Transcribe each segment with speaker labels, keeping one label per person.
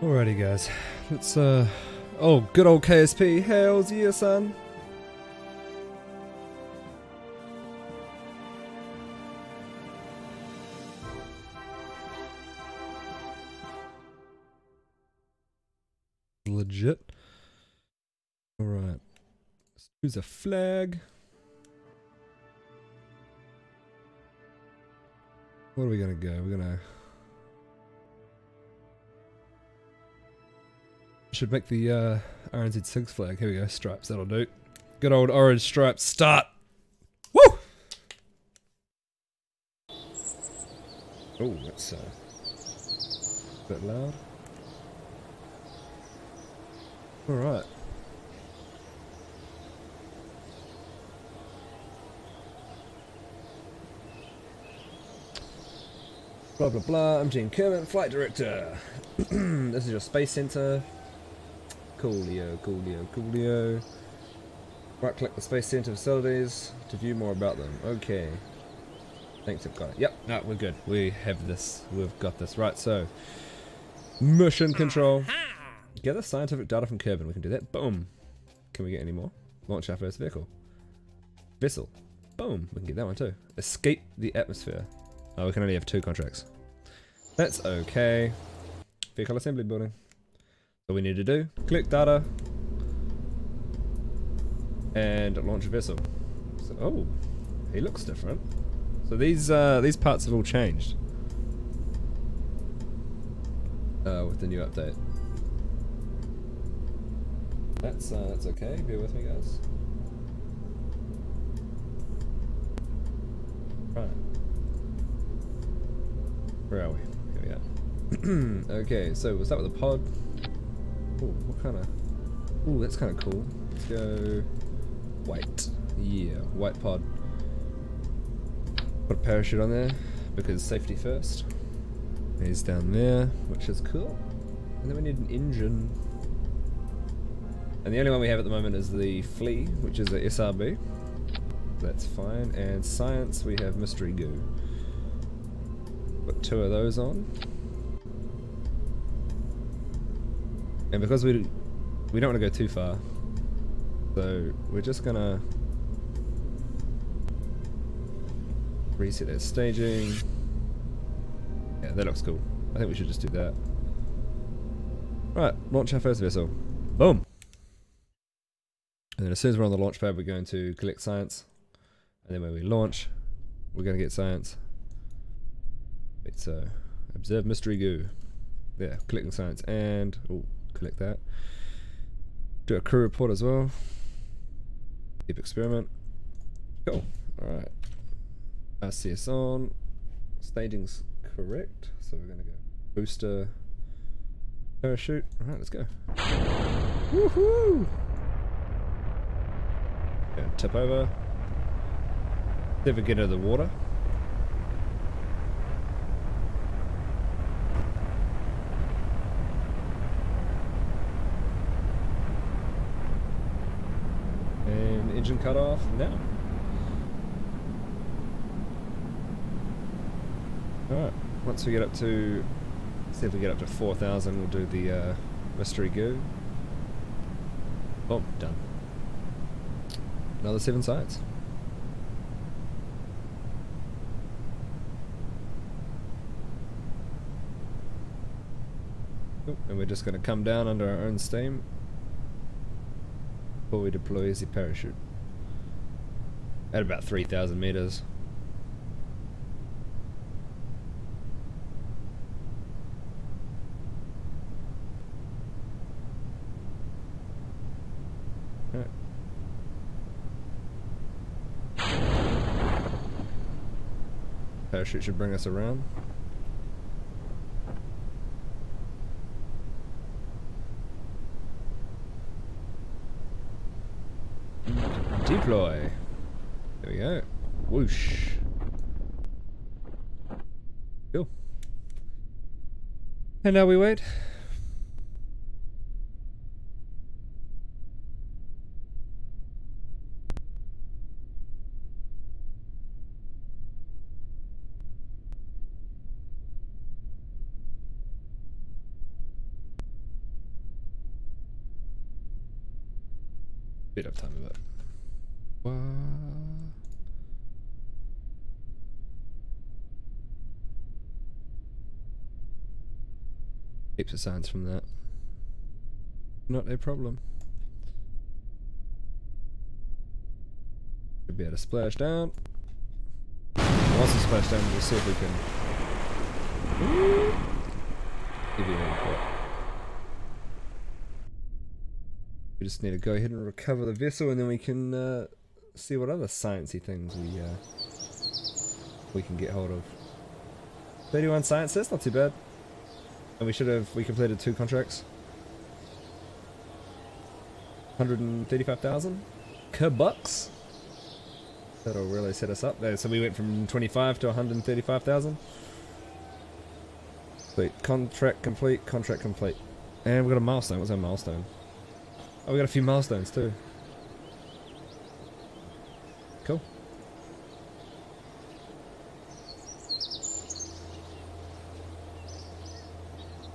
Speaker 1: Alrighty guys, let's oh, good old KSP, hells yeah son. Legit. Alright, let's choose a flag. What are we gonna go? We're gonna... should make the RNZ6 flag. Here we go, stripes, that'll do. Good old orange stripes, start! Woo! Oh, that's a bit loud. Alright. Blah blah blah, I'm Gene Kerman, Flight Director. This is your Space Center. Coolio, coolio, coolio. Right click the Space Center facilities to view more about them. Okay. Thanks, I've got it. Yep, no, we're good. We have this. We've got this. Right, so. Mission control. Gather scientific data from Kerbal. We can do that. Boom. Can we get any more? Launch our first vehicle. Vessel. Boom. We can get that one too. Escape the atmosphere. Oh, we can only have 2 contracts. That's okay. Vehicle assembly building. What we need to do, collect data, and launch a vessel. So, oh, he looks different. So these parts have all changed with the new update. That's okay. Bear with me, guys. Right. Where are we? Here we are. Okay, so we'll start with the pod. Oh, what kind of... oh, that's kind of cool. Let's go... white. Yeah, white pod. Put a parachute on there, because safety first. He's down there, which is cool. And then we need an engine. And the only one we have at the moment is the Flea, which is a SRB. That's fine. And science, we have Mystery Goo. Put 2 of those on. And because we don't want to go too far, so we're just gonna reset that staging. Yeah, that looks cool. I think we should just do that. Right, launch our first vessel. Boom! And then as soon as we're on the launch pad, we're going to collect science. And then when we launch, we're going to get science. Wait, so observe Mystery Goo. Yeah, collecting science and... oh, collect that. Do a crew report as well. Keep experiment. Cool. Alright. RCS on. Staging's correct. So we're gonna go booster parachute. Alright, let's go. Woohoo! Gonna tip over. Never get out of the water. Engine cut off now. Alright, once we get up to, see if we get up to 4,000, we'll do the Mystery Goo. Boom, done. Another 7 sites. Cool. And we're just going to come down under our own steam before we deploy the parachute. At about 3,000 meters. Right. Parachute should bring us around. Deploy. There we go. Whoosh. Cool. And now we wait. Speed up time a bit. What? Heaps of science from that. Not a problem. Should be able to splash down. Once we splash down, we'll see if we can give you an input. We just need to go ahead and recover the vessel, and then we can see what other sciencey things we can get hold of. 31 science, that's not too bad. And we completed 2 contracts. 135,000 Kerbucks. That'll really set us up there. So we went from 25 to 135,000. Complete. Contract complete, contract complete. And we got a milestone. What's our milestone? Oh, we got a few milestones too. Cool.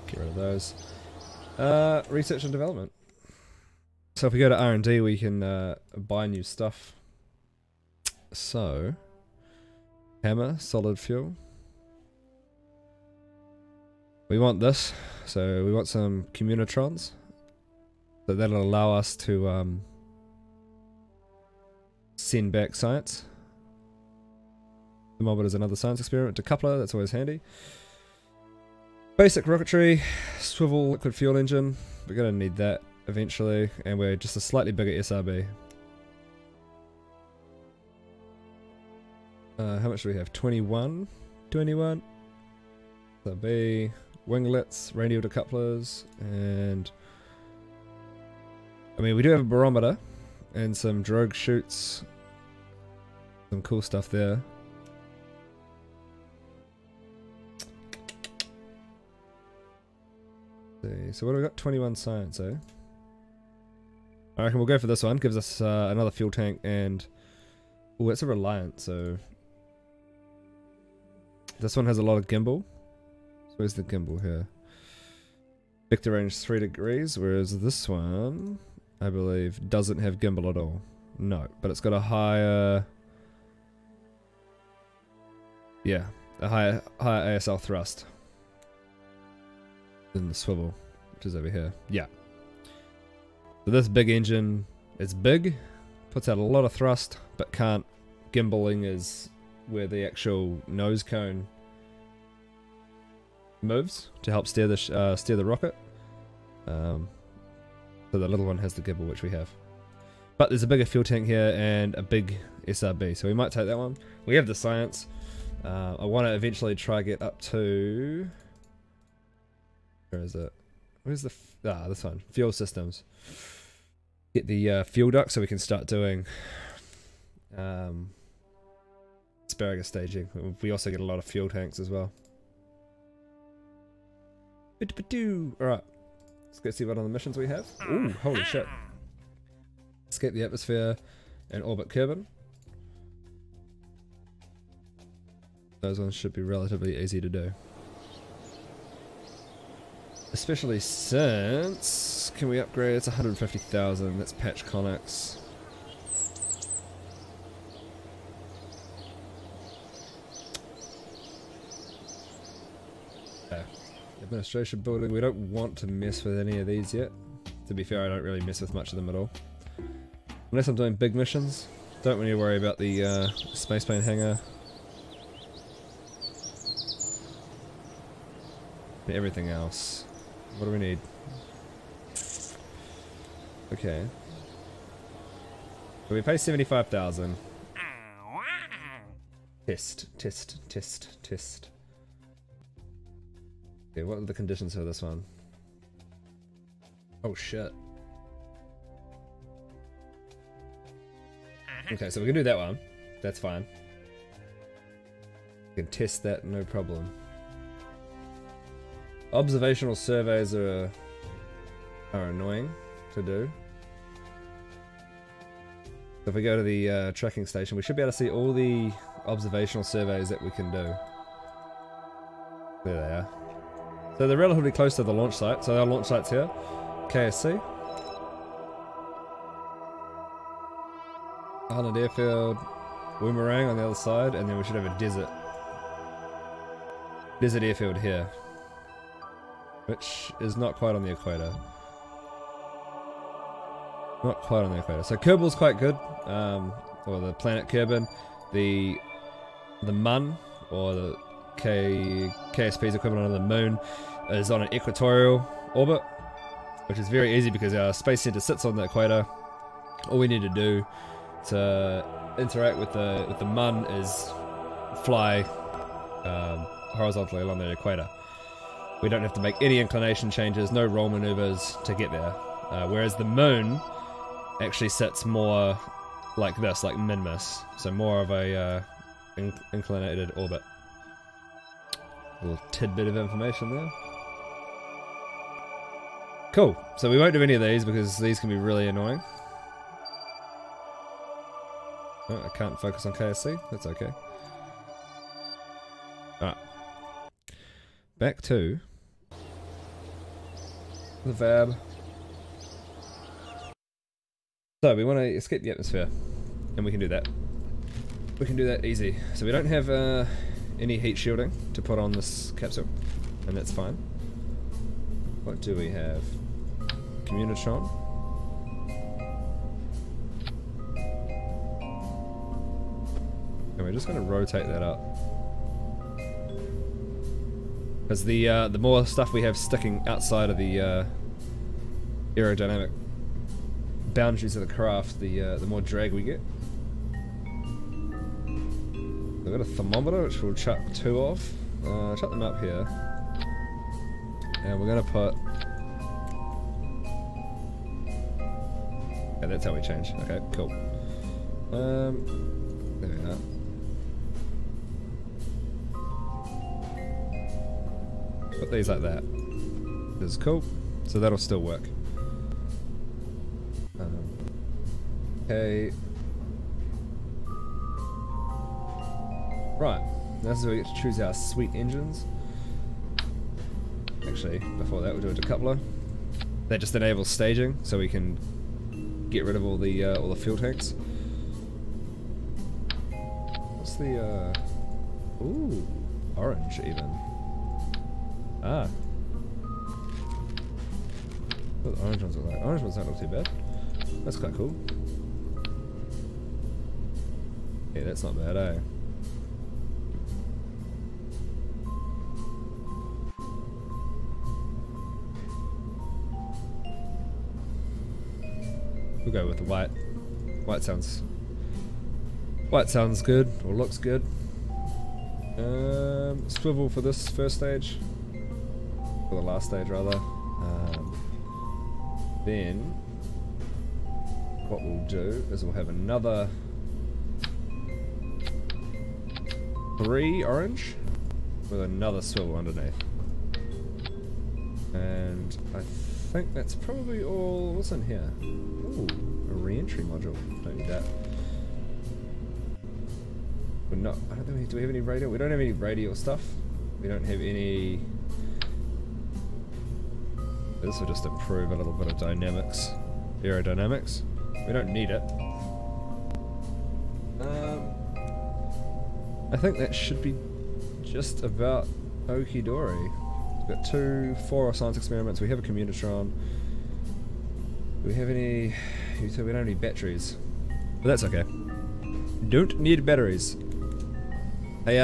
Speaker 1: Get rid of those. Research and development. So if we go to R&D, we can buy new stuff. So, hammer, solid fuel. We want this, so we want some communitrons. So that'll allow us to send back science. The mob is another science experiment. Decoupler, that's always handy. Basic rocketry, swivel liquid fuel engine. We're gonna need that eventually, and we're just a slightly bigger SRB. How much do we have? 21? 21? SRB, winglets, radial decouplers, and I mean we do have a barometer and some drogue chutes. Some cool stuff there. So what do we got? 21 science, eh? I reckon we'll go for this one. Gives us another fuel tank and... Oh, it's a Reliant, so... This one has a lot of gimbal. So where's the gimbal here? Vector range 3 degrees, whereas this one, I believe, doesn't have gimbal at all. No, but it's got a higher... Yeah, a higher ASL thrust than the swivel, which is over here. Yeah. So this big engine is big, puts out a lot of thrust, but can't. Gimbaling is where the actual nose cone moves to help steer the rocket. So the little one has the gimbal, which we have. But there's a bigger fuel tank here and a big SRB, so we might take that one. We have the science. I want to eventually try get up to... Where is it? Where's the... this one. Fuel systems. Get the fuel duct so we can start doing asparagus staging. We also get a lot of fuel tanks as well. Alright. Let's go see what other missions we have. Ooh, holy shit. Escape the atmosphere and orbit Kerbal. Those ones should be relatively easy to do. Especially since... Can we upgrade? It's 150,000. That's patch Connex. Okay. Administration building. We don't want to mess with any of these yet. To be fair, I don't really mess with much of them at all. Unless I'm doing big missions. Don't really worry about the space plane hangar. And everything else. What do we need? Okay. So we pay 75,000. Test. Okay, what are the conditions for this one? Oh shit. Okay, so we can do that one. That's fine. We can test that, no problem. Observational surveys are annoying to do. So if we go to the tracking station, we should be able to see all the observational surveys that we can do. There they are. So they're relatively close to the launch site. So our launch site's here. KSC. Island airfield, Boomerang on the other side, and then we should have a desert airfield here, which is not quite on the equator. Not quite on the equator. So Kerbal's quite good, or the planet Kerbal. The Mun, or the KSP's equivalent of the Moon, is on an equatorial orbit, which is very easy because our space center sits on the equator. All we need to do to interact with the Mun is fly horizontally along the equator. We don't have to make any inclination changes, no roll maneuvers to get there. Whereas the Moon actually sits more like this, like Minmus, so more of a inclinated orbit. A little tidbit of information there. Cool, so we won't do any of these because these can be really annoying. Oh, I can't focus on KSC, that's okay. Alright. Back to the VAB. So we want to escape the atmosphere, and we can do that. We can do that easy. So we don't have any heat shielding to put on this capsule, and that's fine. What do we have? Communitron. And we're just going to rotate that up. Because the more stuff we have sticking outside of the aerodynamic boundaries of the craft, the more drag we get. We've got a thermometer which we'll chuck 2 of. Chuck them up here. And we're going to put... Okay, that's how we change. Okay, cool. There we are. Put these like that. This is cool. So that'll still work. Okay. Right. This is where we get to choose our sweet engines. Actually, before that we'll do a decoupler. That just enables staging, so we can get rid of all the fuel tanks. What's the ooh, orange even. Ah. What the orange ones look like? Orange ones don't look too bad. That's quite cool. Yeah, that's not bad, eh? We'll go with the white. White sounds good, or looks good. Swivel for this first stage. For the last stage, rather. Then, what we'll do is we'll have another 3 orange with another swivel underneath. And I think that's probably all. What's in here? Ooh, a re-entry module. Don't need that. We're not. I don't think do we have any radial? We don't have any radial stuff. We don't have any. This will just improve a little bit of dynamics, aerodynamics. We don't need it. I think that should be just about okie-dory. We've got 2 4 science experiments. We have a communitron. Do we have any? We don't have any batteries, but that's okay. Don't need batteries. Hey,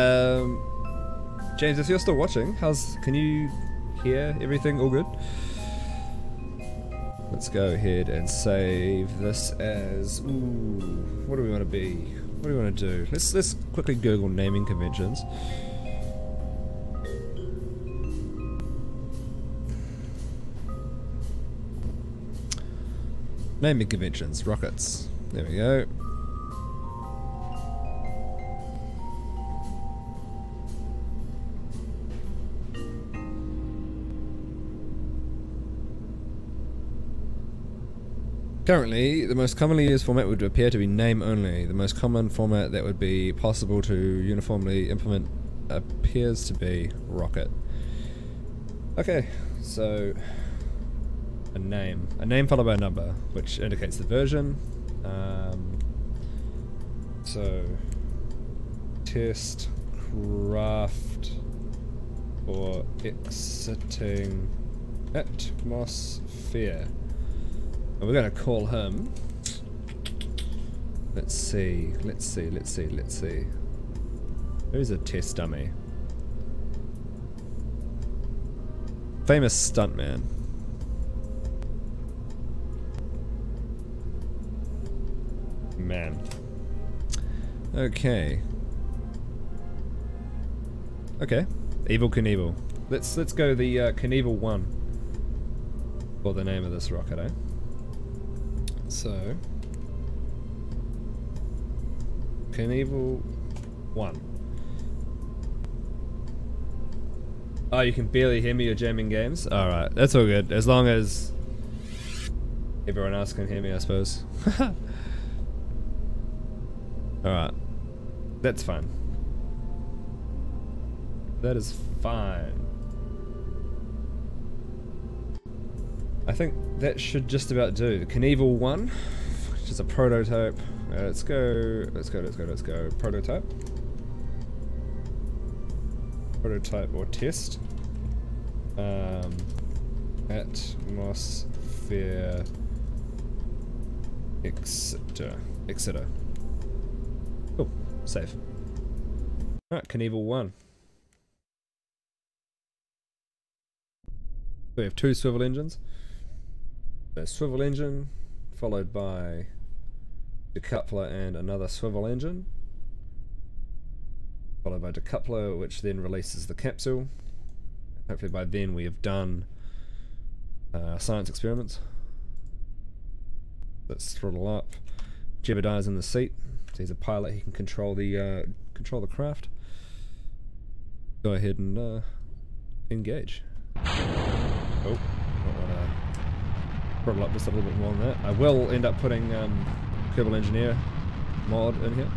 Speaker 1: James, if you're still watching, can you hear everything? All good? Let's go ahead and save this as. Ooh, what do we want to be? What do we want to do? Let's quickly Google naming conventions. Naming conventions, rockets. There we go. Currently, the most commonly used format would appear to be name only. The most common format that would be possible to uniformly implement appears to be rocket. Okay, so a name followed by a number, which indicates the version. So, test craft for exiting atmosphere. And we're going to call him. Let's see. Who's a test dummy? Famous stuntman. Man. Okay. Okay. Evil Knievel. Let's go the Knievel 1 for the name of this rocket, eh? So Knievel 1. Oh, you can barely hear me, you're jamming games? Alright, that's all good. As long as everyone else can hear me, I suppose. Alright. That's fine. That is fine. I think that should just about do. Knievel 1, which is a prototype. Let's go. Prototype. Prototype or test. Atmosphere. Exeter. Cool. Save. Alright, Knievel 1. We have 2 swivel engines. A swivel engine, followed by decoupler and another swivel engine, followed by decoupler, which then releases the capsule. Hopefully by then we have done science experiments. Let's throttle up. Jebediah's in the seat, so he's a pilot. He can control the craft. Go ahead and engage. Oh, might want to throttle up just a little bit more on that. I will end up putting Kerbal Engineer mod in here.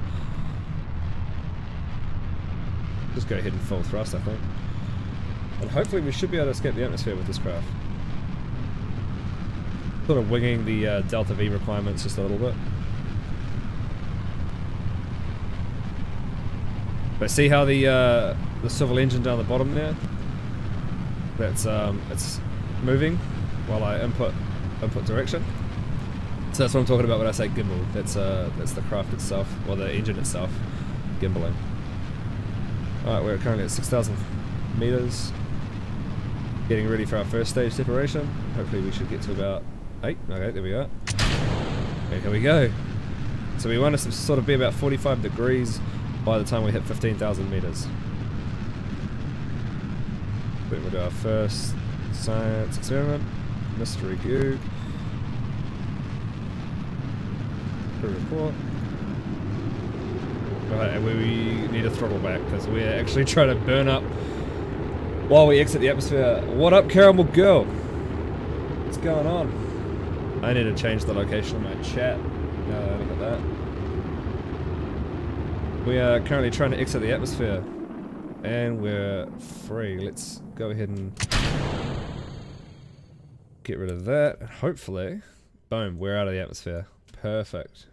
Speaker 1: Just go ahead and full thrust, I think. And hopefully we should be able to escape the atmosphere with this craft. Sort of winging the Delta V requirements just a little bit. But see how the swivel engine down the bottom there? That's it's moving while I input direction. So that's what I'm talking about when I say gimbal. That's the craft itself, or the engine itself, gimbaling. Alright, we're currently at 6,000 meters. Getting ready for our first stage separation. Hopefully we should get to about 8. Okay, there we go. Okay, here we go. So we want to sort of be about 45 degrees by the time we hit 15,000 meters. Then we'll do our first science experiment. Mystery goo. Report. Right, and we need to throttle back because we're actually trying to burn up while we exit the atmosphere. What up, Caramel Girl? What's going on? I need to change the location of my chat. Look at that. We are currently trying to exit the atmosphere. And we're free. Let's go ahead and get rid of that. Hopefully, boom, we're out of the atmosphere. Perfect.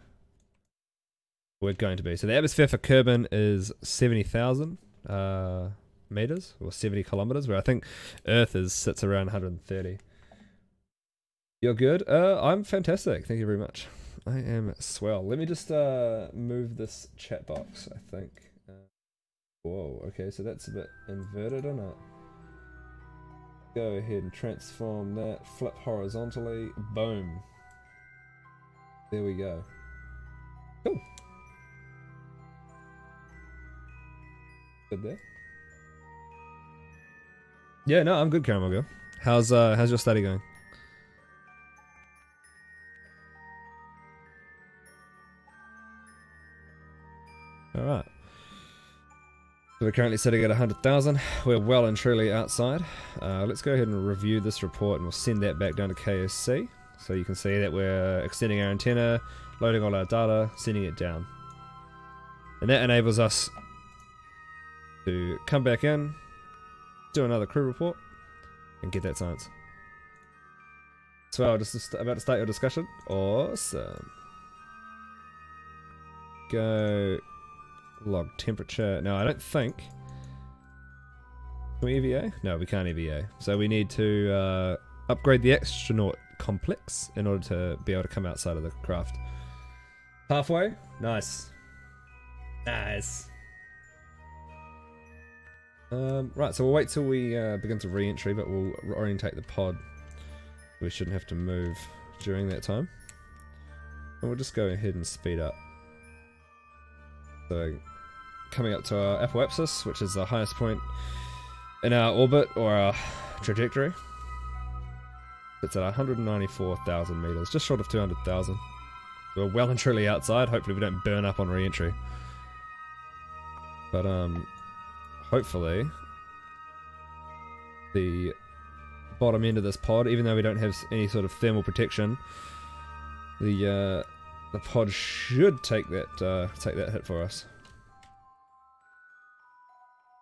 Speaker 1: We're going to be. So the atmosphere for Kerbal is 70,000 meters, or 70 kilometers, where I think Earth sits around 130. You're good? I'm fantastic. Thank you very much. I am swell. Let me just move this chat box, I think. Whoa, okay, so that's a bit inverted, isn't it? Go ahead and transform that, flip horizontally, boom. There we go. Cool. Good there. Yeah, no, I'm good, Caramel Girl. How's your study going? Alright. So we're currently sitting at 100,000. We're well and truly outside. Let's go ahead and review this report and we'll send that back down to KSC. So you can see that we're extending our antenna, loading all our data, sending it down. And that enables us to come back in, do another crew report, and get that science. So just about to start your discussion. Awesome. go. Log temperature. No, I don't think. Can we EVA? No, we can't EVA. So we need to upgrade the astronaut complex in order to be able to come outside of the craft. Halfway? Nice. Nice. Right, so we'll wait till we begin to re-entry, but we'll orientate the pod. We shouldn't have to move during that time. And we'll just go ahead and speed up. So, coming up to our apoapsis, which is the highest point in our orbit, or our trajectory. It's at 194,000 meters, just short of 200,000. We're well and truly outside. Hopefully we don't burn up on re-entry. But, hopefully the bottom end of this pod, even though we don't have any sort of thermal protection, the pod should take that hit for us.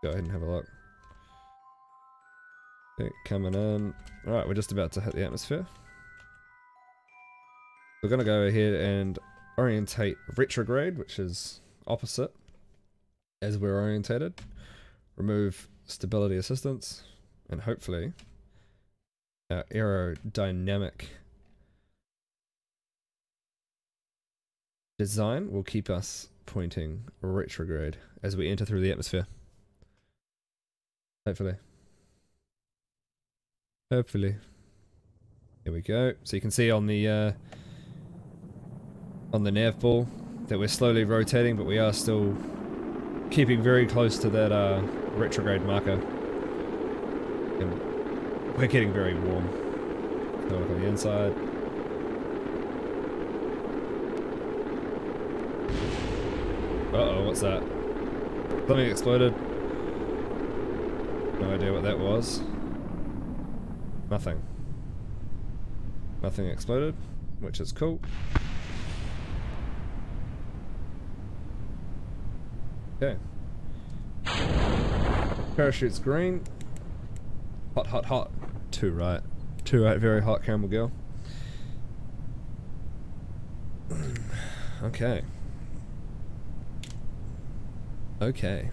Speaker 1: Go ahead and have a look. Okay, coming in. Alright, we're just about to hit the atmosphere. We're going to go ahead and orientate retrograde, which is opposite as we're orientated. Remove stability assistance, and hopefully our aerodynamic design will keep us pointing retrograde as we enter through the atmosphere. Hopefully. Hopefully. Here we go. So you can see on the nav ball that we're slowly rotating, but we are still keeping very close to that retrograde marker. And we're getting very warm. So look on the inside. Uh-oh, what's that? Something exploded. No idea what that was. Nothing. Nothing exploded, which is cool. Okay. Parachute's green. Hot, hot, hot. Too right. Too right, very hot, caramel girl. Okay. Okay.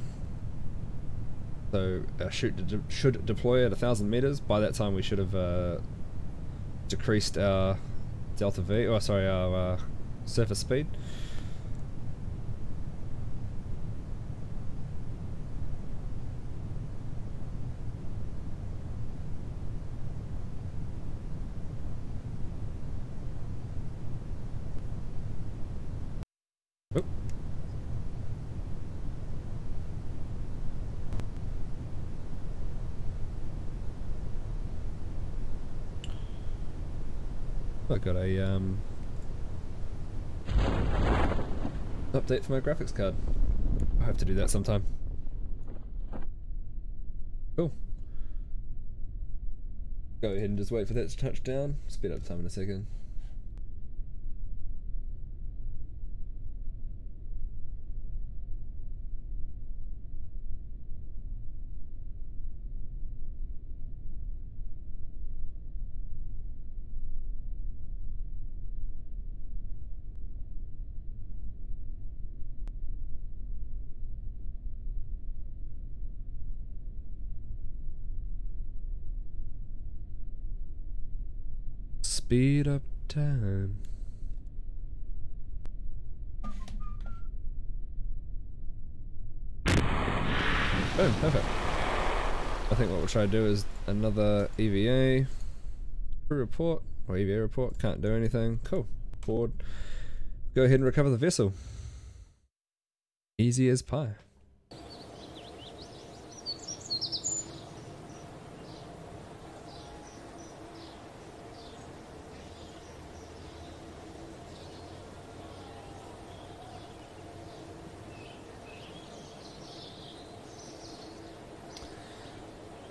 Speaker 1: So our chute should deploy at 1,000 meters. By that time we should have decreased our delta V, oh sorry, our surface speed. Oop. I got a update for my graphics card. I have to do that sometime. Cool. Go ahead and just wait for that to touch down. Speed up time in a second. Speed up time. Boom, perfect. I think what we'll try to do is another EVA crew report, or EVA report, can't do anything. Cool. Board. Go ahead and recover the vessel. Easy as pie.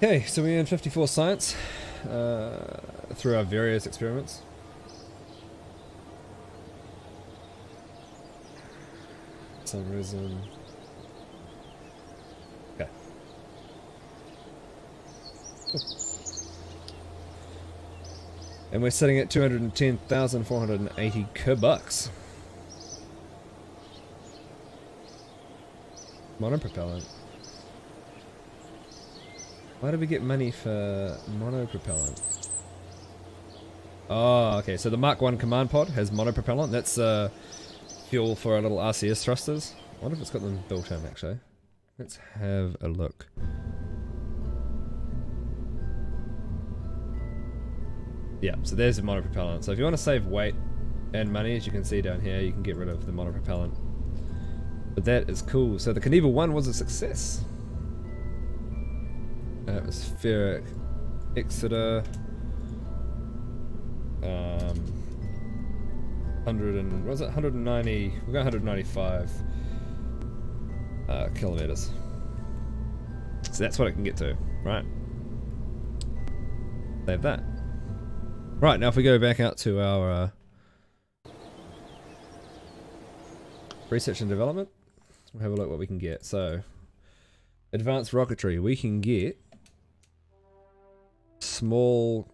Speaker 1: Okay, so we earned 54 science through our various experiments. For some reason. Okay. Cool. And we're sitting at 210,480 Kerbal. Monopropellant. Why did we get money for monopropellant? Oh, okay. So the Mark 1 command pod has monopropellant. That's fuel for our little RCS thrusters. I wonder if it's got them built in, actually. Let's have a look. Yeah, so there's the monopropellant. So if you want to save weight and money, as you can see down here, you can get rid of the monopropellant. But that is cool. So the Kerbal 1 was a success. Atmospheric Exeter. 100 and what was it? 190. We've got 195 kilometers. So that's what it can get to, right? Save that. Right, now if we go back out to our research and development, we'll have a look what we can get. So, advanced rocketry, we can get small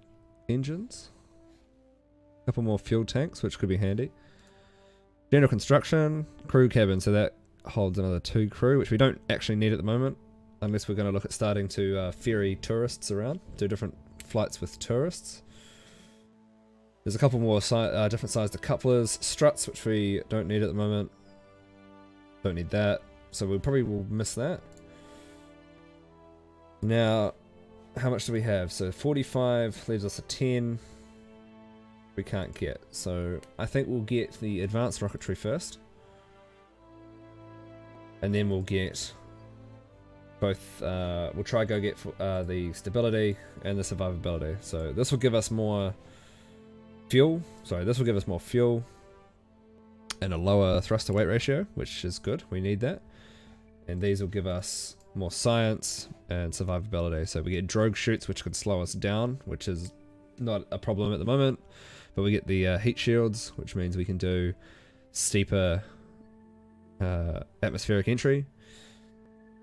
Speaker 1: engines, a couple more fuel tanks, which could be handy. General construction, crew cabin, so that holds another 2 crew, which we don't actually need at the moment, unless we're going to look at starting to ferry tourists around, do different flights with tourists. There's a couple more different sized couplers, struts, which we don't need at the moment. Don't need that, so we probably will miss that. Now, how much do we have? So 45 leaves us a 10. We can't get, so I think we'll get the advanced rocketry first, and then we'll get both. We'll try go get the stability and the survivability. So this will give us more fuel. Sorry, this will give us more fuel and a lower thrust to weight ratio, which is good. We need that. And these will give us more science and survivability. So we get drogue chutes, which could slow us down, which is not a problem at the moment. But we get the heat shields, which means we can do steeper atmospheric entry.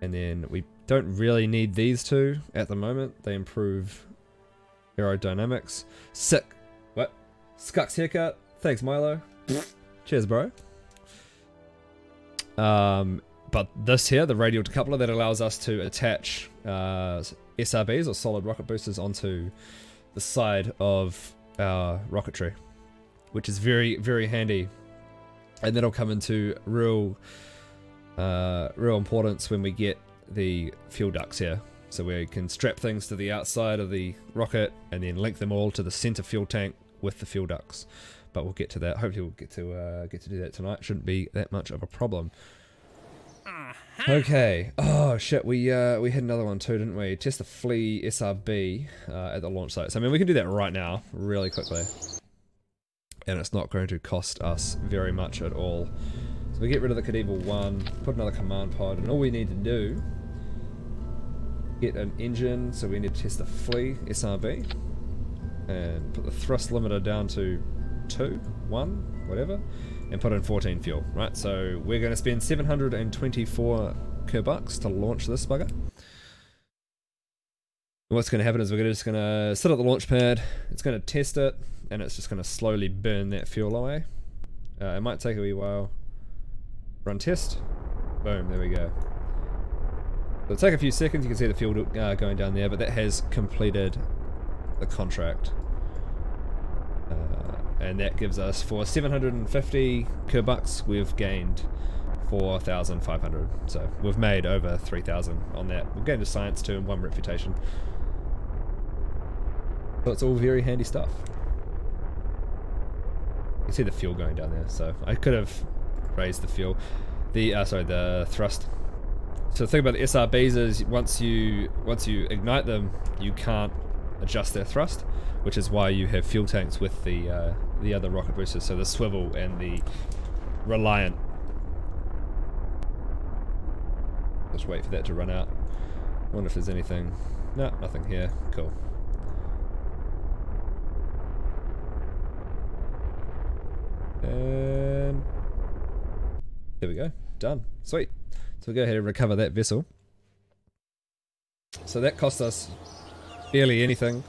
Speaker 1: And then we don't really need these two at the moment. They improve aerodynamics. Sick. What? Skuck's haircut. Thanks, Milo. Cheers, bro. But this here, the radial decoupler, that allows us to attach SRBs or solid rocket boosters onto the side of our rocketry, which is very, very handy, and that'll come into real importance when we get the fuel ducts here. So we can strap things to the outside of the rocket and then link them all to the center fuel tank with the fuel ducts. But we'll get to that. Hopefully we'll get to do that tonight. Shouldn't be that much of a problem. Okay. Oh shit, we had another one too, didn't we? Test the Flea SRB at the launch site. So I mean, we can do that right now, really quickly, and it's not going to cost us very much at all. So we get rid of the Kerbal 1, put another command pod, and all we need to do, get an engine. So we need to test the Flea SRB and put the thrust limiter down to 2, 1, whatever, and put in 14 fuel, right? So we're going to spend 724 Kerbucks to launch this bugger. And what's going to happen is we're just going to sit at the launch pad, it's going to test it, and it's just going to slowly burn that fuel away. It might take a wee while. Run test. Boom, there we go. It'll take a few seconds, you can see the fuel going down there, but that has completed the contract. And that gives us, for 750 Kerbucks, we've gained 4,500. So we've made over 3,000 on that. We've gained a science 2 and 1 reputation. So it's all very handy stuff. You can see the fuel going down there. So I could have raised the fuel. The thrust. So the thing about the SRBs is once you ignite them, you can't adjust their thrust, which is why you have fuel tanks with the other rocket boosters, so the swivel and the Reliant. Just wait for that to run out. Wonder if there's anything. No, nothing here. Cool. And there we go. Done. Sweet. So we'll go ahead and recover that vessel. So that cost us barely anything,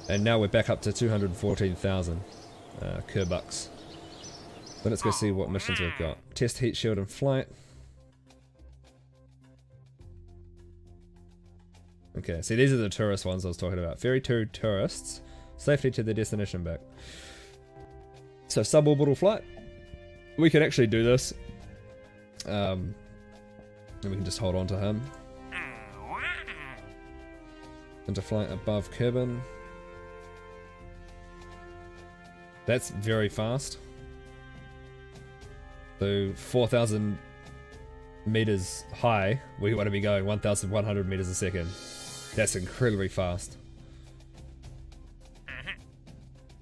Speaker 1: and now we're back up to 214,000 Kerbucks. But let's go see what missions we've got. Test heat shield in flight. Okay, see these are the tourist ones I was talking about. Ferry 2 tourists safely to their destination back. So suborbital flight. We can actually do this. And we can just hold on to him. Into flight above Kerbal. That's very fast. So 4,000 meters high, we want to be going 1,100 meters a second. That's incredibly fast.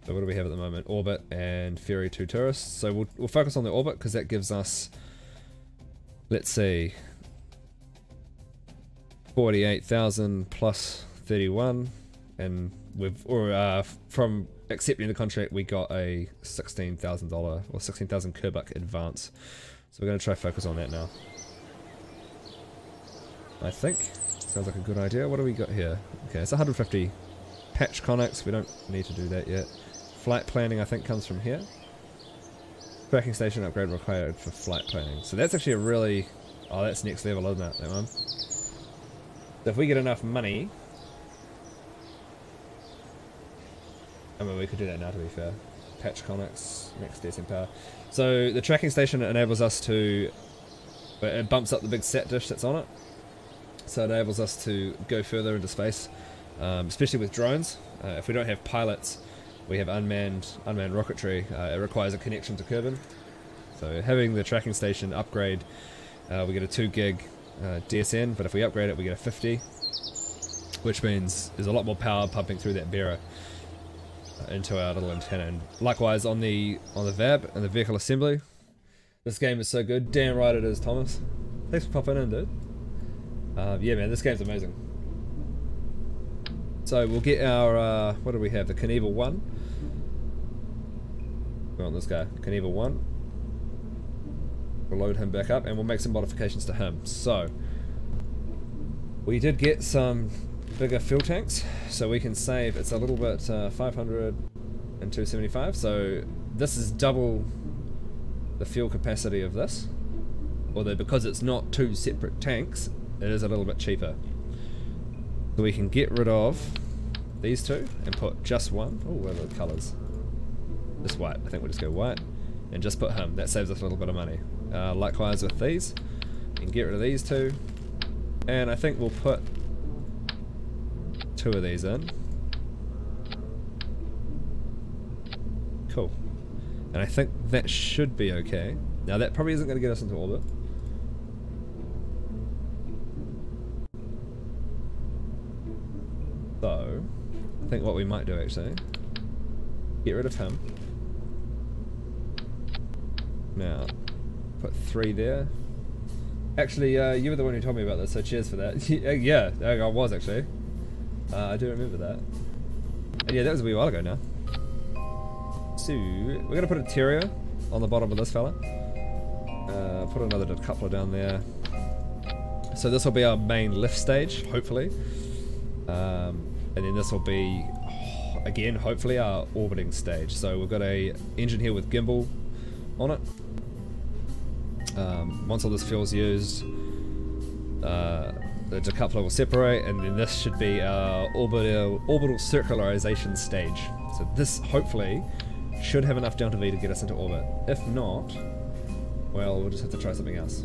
Speaker 1: So what do we have at the moment? Orbit and Ferry 2 tourists. So we'll focus on the orbit because that gives us, let's see, 48,000 plus 31, and from accepting the contract we got a $16,000 or 16,000 Kerbal advance. So we're going to try focus on that now. I think sounds like a good idea. What do we got here? Okay, it's 150 patch connects. We don't need to do that yet. Flight planning I think comes from here. Tracking station upgrade required for flight planning. So that's actually a really, oh that's next level, isn't it, that one? So if we get enough money, I mean we could do that now to be fair. Patch connects, max descent power. So the tracking station enables us to, it bumps up the big sat dish that's on it. So it enables us to go further into space, especially with drones. If we don't have pilots, we have unmanned rocketry. It requires a connection to Kerbal. So having the tracking station upgrade, we get a 2 gig DSN, but if we upgrade it we get a 50, which means there's a lot more power pumping through that bearer into our little antenna. And likewise on the VAB and the vehicle assembly. This game is so good. Damn right it is, Thomas. Thanks for popping in, dude. Yeah man, this game's amazing. So we'll get our, what do we have? The Kerbal 1. We want this guy, Kerbal 1. We'll load him back up and we'll make some modifications to him. So, we did get some bigger fuel tanks, so we can save, it's a little bit, 500 and 275. So this is double the fuel capacity of this. Although because it's not 2 separate tanks, it is a little bit cheaper. So we can get rid of these 2 and put just one. Oh, what are the colours? Just white. I think we'll just go white and just put him. That saves us a little bit of money. Likewise with these, you can get rid of these 2, and I think we'll put 2 of these in. Cool. And I think that should be okay. Now that probably isn't going to get us into orbit. So, I think what we might do actually, get rid of him. Now, put 3 there. Actually, you were the one who told me about this, so cheers for that. Yeah, I was actually. I do remember that. And yeah, that was a wee while ago now. So, we're going to put a terrier on the bottom of this fella. Put another decoupler down there. So this will be our main lift stage, hopefully. And then this will be, again, hopefully our orbiting stage. So we've got a engine here with gimbal on it. Once all this fuel's used, the decoupler will separate, and then this should be our orbital circularization stage. So this, hopefully, should have enough delta V to get us into orbit. If not, well, we'll just have to try something else.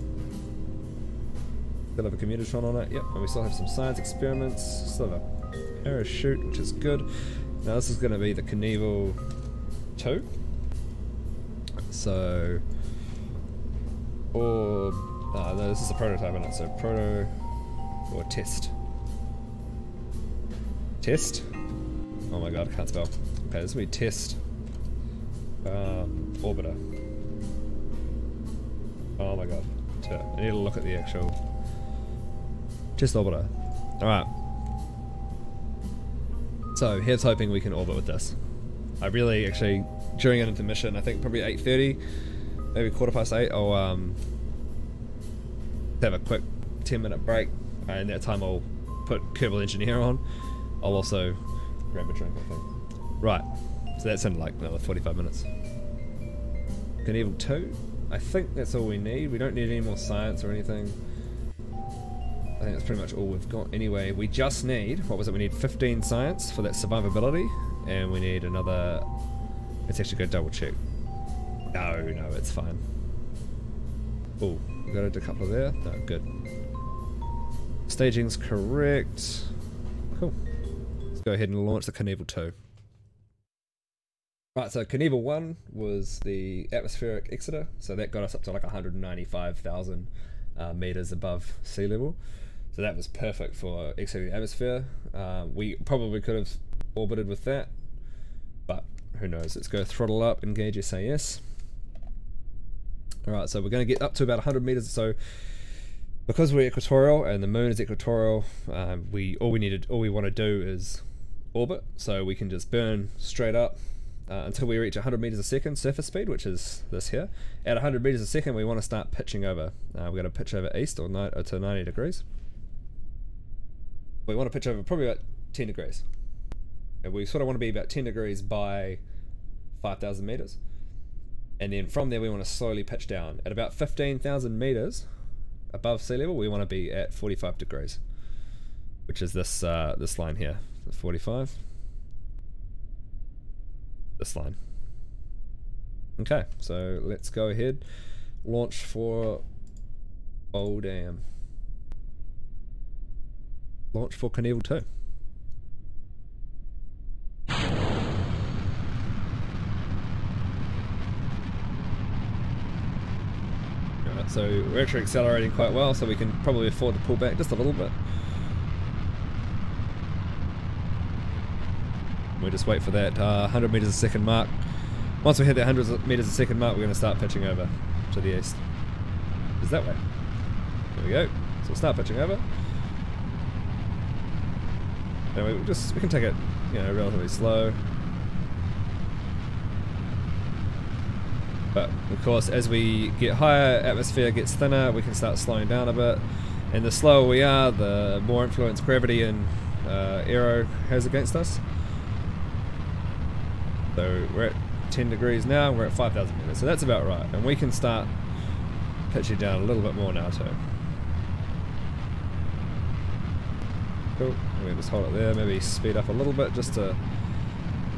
Speaker 1: Still have a commutaton on it, yep, and we still have some science experiments, still have a parachute, which is good. Now this is going to be the Kerbal 2. So, or, no, this is a prototype in it, so proto, or test. Test? Oh my god, I can't spell. Okay, this will be test, orbiter. Oh my god, I need to look at the actual test orbiter. Alright. So, here's hoping we can orbit with this. I really, actually, during an intermission, I think probably 8:30, maybe 8:15, I'll have a quick 10-minute break, and that time I'll put Kerbal Engineer on. I'll also grab a drink, I think. Right, so that's in like another 45 minutes. Kerbal 2, I think that's all we need. We don't need any more science or anything. I think that's pretty much all we've got anyway. We just need, what was it, we need 15 science for that survivability, and we need another, let's actually go double check. No, it's fine. Oh, we got a decoupler there? No, good. Staging's correct. Cool. Let's go ahead and launch the Kerbal 2. Right, so Kerbal 1 was the atmospheric exeter, so that got us up to like 195,000 meters above sea level. So that was perfect for exiting the atmosphere. We probably could have orbited with that, but who knows. Let's go throttle up, engage SAS. Alright, so we're going to get up to about 100 meters or so. Because we're equatorial and the moon is equatorial, all we want to do is orbit, so we can just burn straight up until we reach 100 meters a second surface speed, which is this here. At 100 meters a second, we want to start pitching over. We're going to pitch over east or to 90 degrees. We want to pitch over probably about 10 degrees. And we sort of want to be about 10 degrees by 5,000 meters. And then from there, we want to slowly pitch down. At about 15,000 meters above sea level, we want to be at 45 degrees, which is this this line here, 45. This line. Okay, so let's go ahead, launch for, oh damn, launch for Kerbal 2. So we're actually accelerating quite well, so we can probably afford to pull back just a little bit. We just wait for that 100 meters a second mark. Once we hit that 100 meters a second mark, we're going to start pitching over to the east. Is that way? There we go. So we'll start pitching over. And we can take it, relatively slow. But of course, as we get higher, atmosphere gets thinner, we can start slowing down a bit. And the slower we are, the more influence gravity and aero has against us. So we're at 10 degrees now, we're at 5,000 meters, so that's about right. And we can start pitching down a little bit more now too. Cool, we'll just hold it there, maybe speed up a little bit just to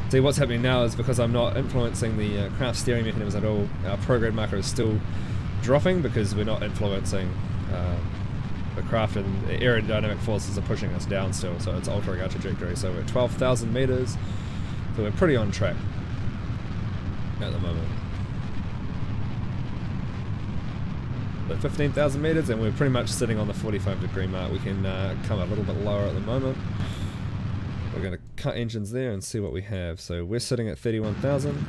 Speaker 1: see what's happening now. Is because I'm not influencing the craft steering mechanisms at all. Our prograde marker is still dropping because we're not influencing the craft, and the aerodynamic forces are pushing us down still, so it's altering our trajectory. So we're at 12,000 meters, so we're pretty on track at the moment. But 15,000 meters and we're pretty much sitting on the 45 degree mark. We can come a little bit lower at the moment. We're going to cut engines there and see what we have. So we're sitting at 31,000.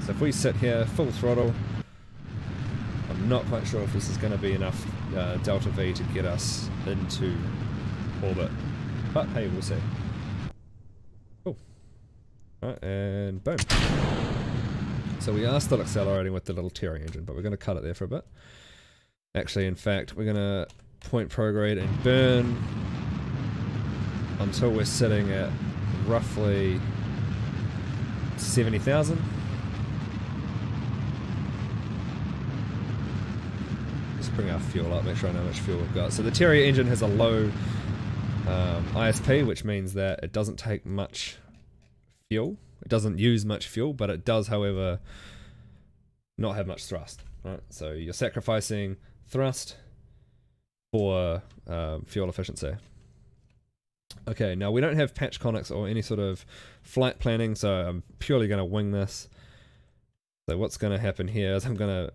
Speaker 1: So if we sit here full throttle, I'm not quite sure if this is going to be enough delta V to get us into orbit, but hey, we'll see. Cool. Alright, and boom. So we are still accelerating with the little Terry engine, but we're going to cut it there for a bit. Actually, in fact, we're going to point prograde and burn until we're sitting at roughly 70,000. Just bring our fuel up, make sure I know how much fuel we've got. So the Terry engine has a low ISP, which means that it doesn't take much fuel. It doesn't use much fuel, but it does, however, not have much thrust. Right? So you're sacrificing thrust for fuel efficiency. Okay, now we don't have patch conics or any sort of flight planning, so I'm purely going to wing this. So what's going to happen here is I'm going to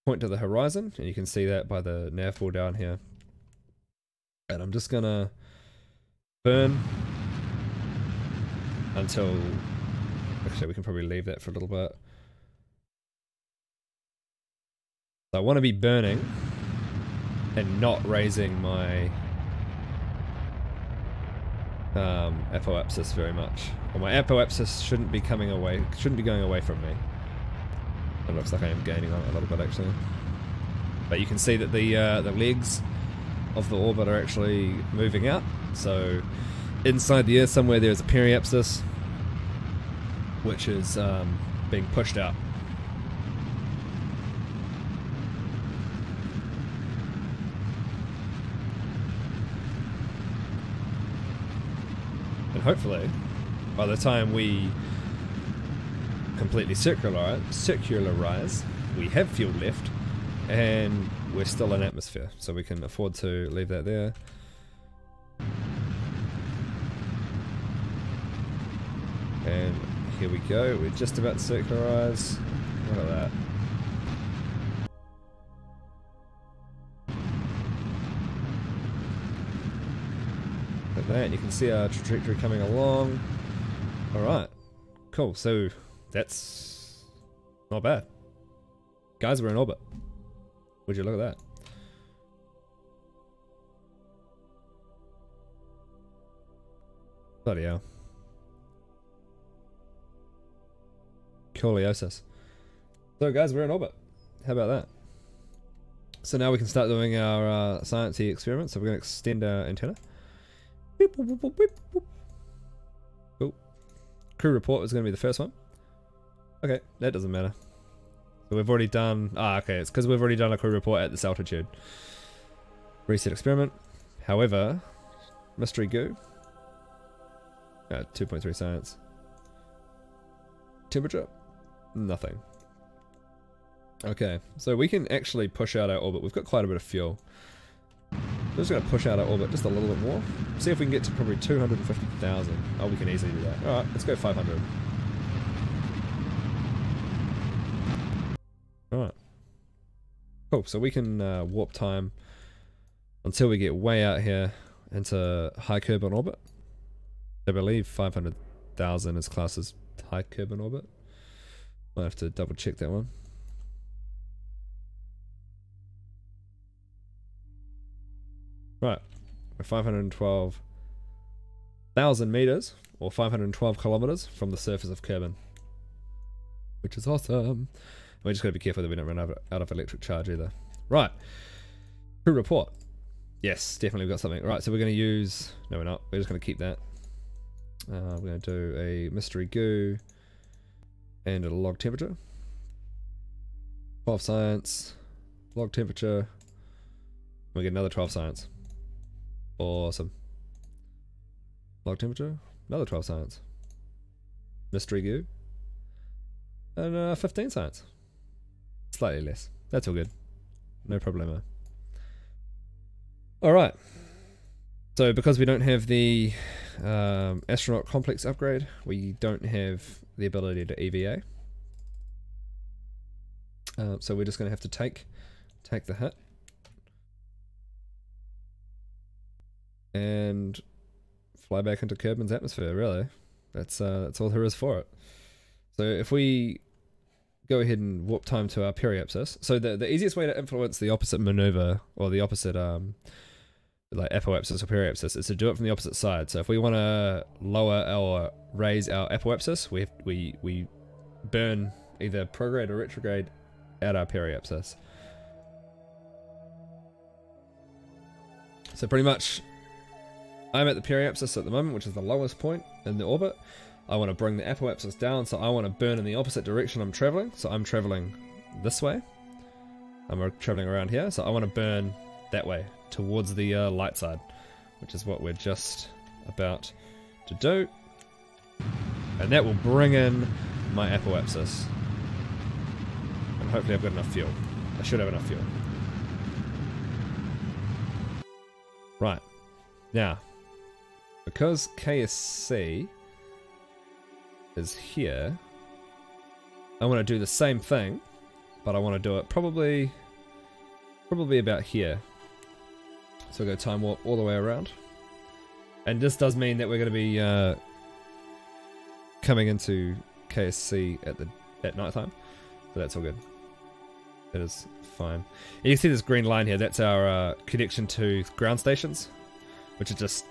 Speaker 1: point to the horizon, and you can see that by the nav ball down here. And I'm just going to burn until, actually we can probably leave that for a little bit. So I want to be burning and not raising my apoapsis very much. Well, my apoapsis shouldn't be going away from me. It looks like I am gaining on it a little bit actually. But you can see that the legs of the orbit are actually moving out. So inside the Earth somewhere there's a periapsis which is being pushed out. hopefully, by the time we completely circularize, we have fuel left, and we're still in atmosphere, so we can afford to leave that there. And here we go, we're just about to circularize. Look at that. Look at that, you can see our trajectory coming along. Alright, cool, so that's not bad. Guys, we're in orbit. Would you look at that? Bloody hell. Coliosis. So guys, we're in orbit. How about that? So now we can start doing our sciencey experiments. So we're going to extend our antenna. Beep, boop, boop, beep, boop. Cool. Crew report is going to be the first one. Okay, that doesn't matter. So we've already done... okay, it's because we've already done a crew report at this altitude. Reset experiment. However, mystery goo. 2.3 science. Temperature. Nothing. Okay, so we can actually push out our orbit. We've got quite a bit of fuel. We're just going to push out our orbit just a little bit more. See if we can get to probably 250,000. Oh, we can easily do that. Alright, let's go 500. Alright. Cool, so we can warp time until we get way out here into high Kerbal orbit. I believe 500,000 is classed as high Kerbal orbit. Might have to double check that one. Right, we're 512,000 meters, or 512 kilometers from the surface of Kerbal, which is awesome. We just got to be careful that we don't run out of electric charge either. Right, crew report. Yes, definitely we've got something. Right, so we're going to use... No, we're not. We're just going to keep that. We're going to do a mystery goo and a log temperature. 12 science, log temperature. We get another 12 science. Awesome. Log temperature, another 12 science. Mystery goo, and 15 science. Slightly less. That's all good. No problemo. Alright. So because we don't have the astronaut complex upgrade, we don't have the ability to EVA. So we're just going to have to take the hit. And fly back into Kerbal's atmosphere, really. That's all there is for it. So if we go ahead and warp time to our periapsis, so the easiest way to influence the opposite maneuver, or the opposite like apoapsis or periapsis, is to do it from the opposite side. So if we want to lower or raise our apoapsis, we burn either prograde or retrograde at our periapsis. So pretty much I'm at the periapsis at the moment, which is the lowest point in the orbit. I want to bring the apoapsis down, so I want to burn in the opposite direction I'm traveling. So I'm traveling this way. I'm traveling around here, so I want to burn that way, towards the light side, which is what we're just about to do. And that will bring in my apoapsis. And hopefully I've got enough fuel. I should have enough fuel. Right. Now, because KSC is here, I want to do the same thing, but I want to do it probably about here. So we'll go time warp all the way around. And this does mean that we're going to be coming into KSC at night time. So that's all good. That is fine. And you can see this green line here. That's our connection to ground stations, which are just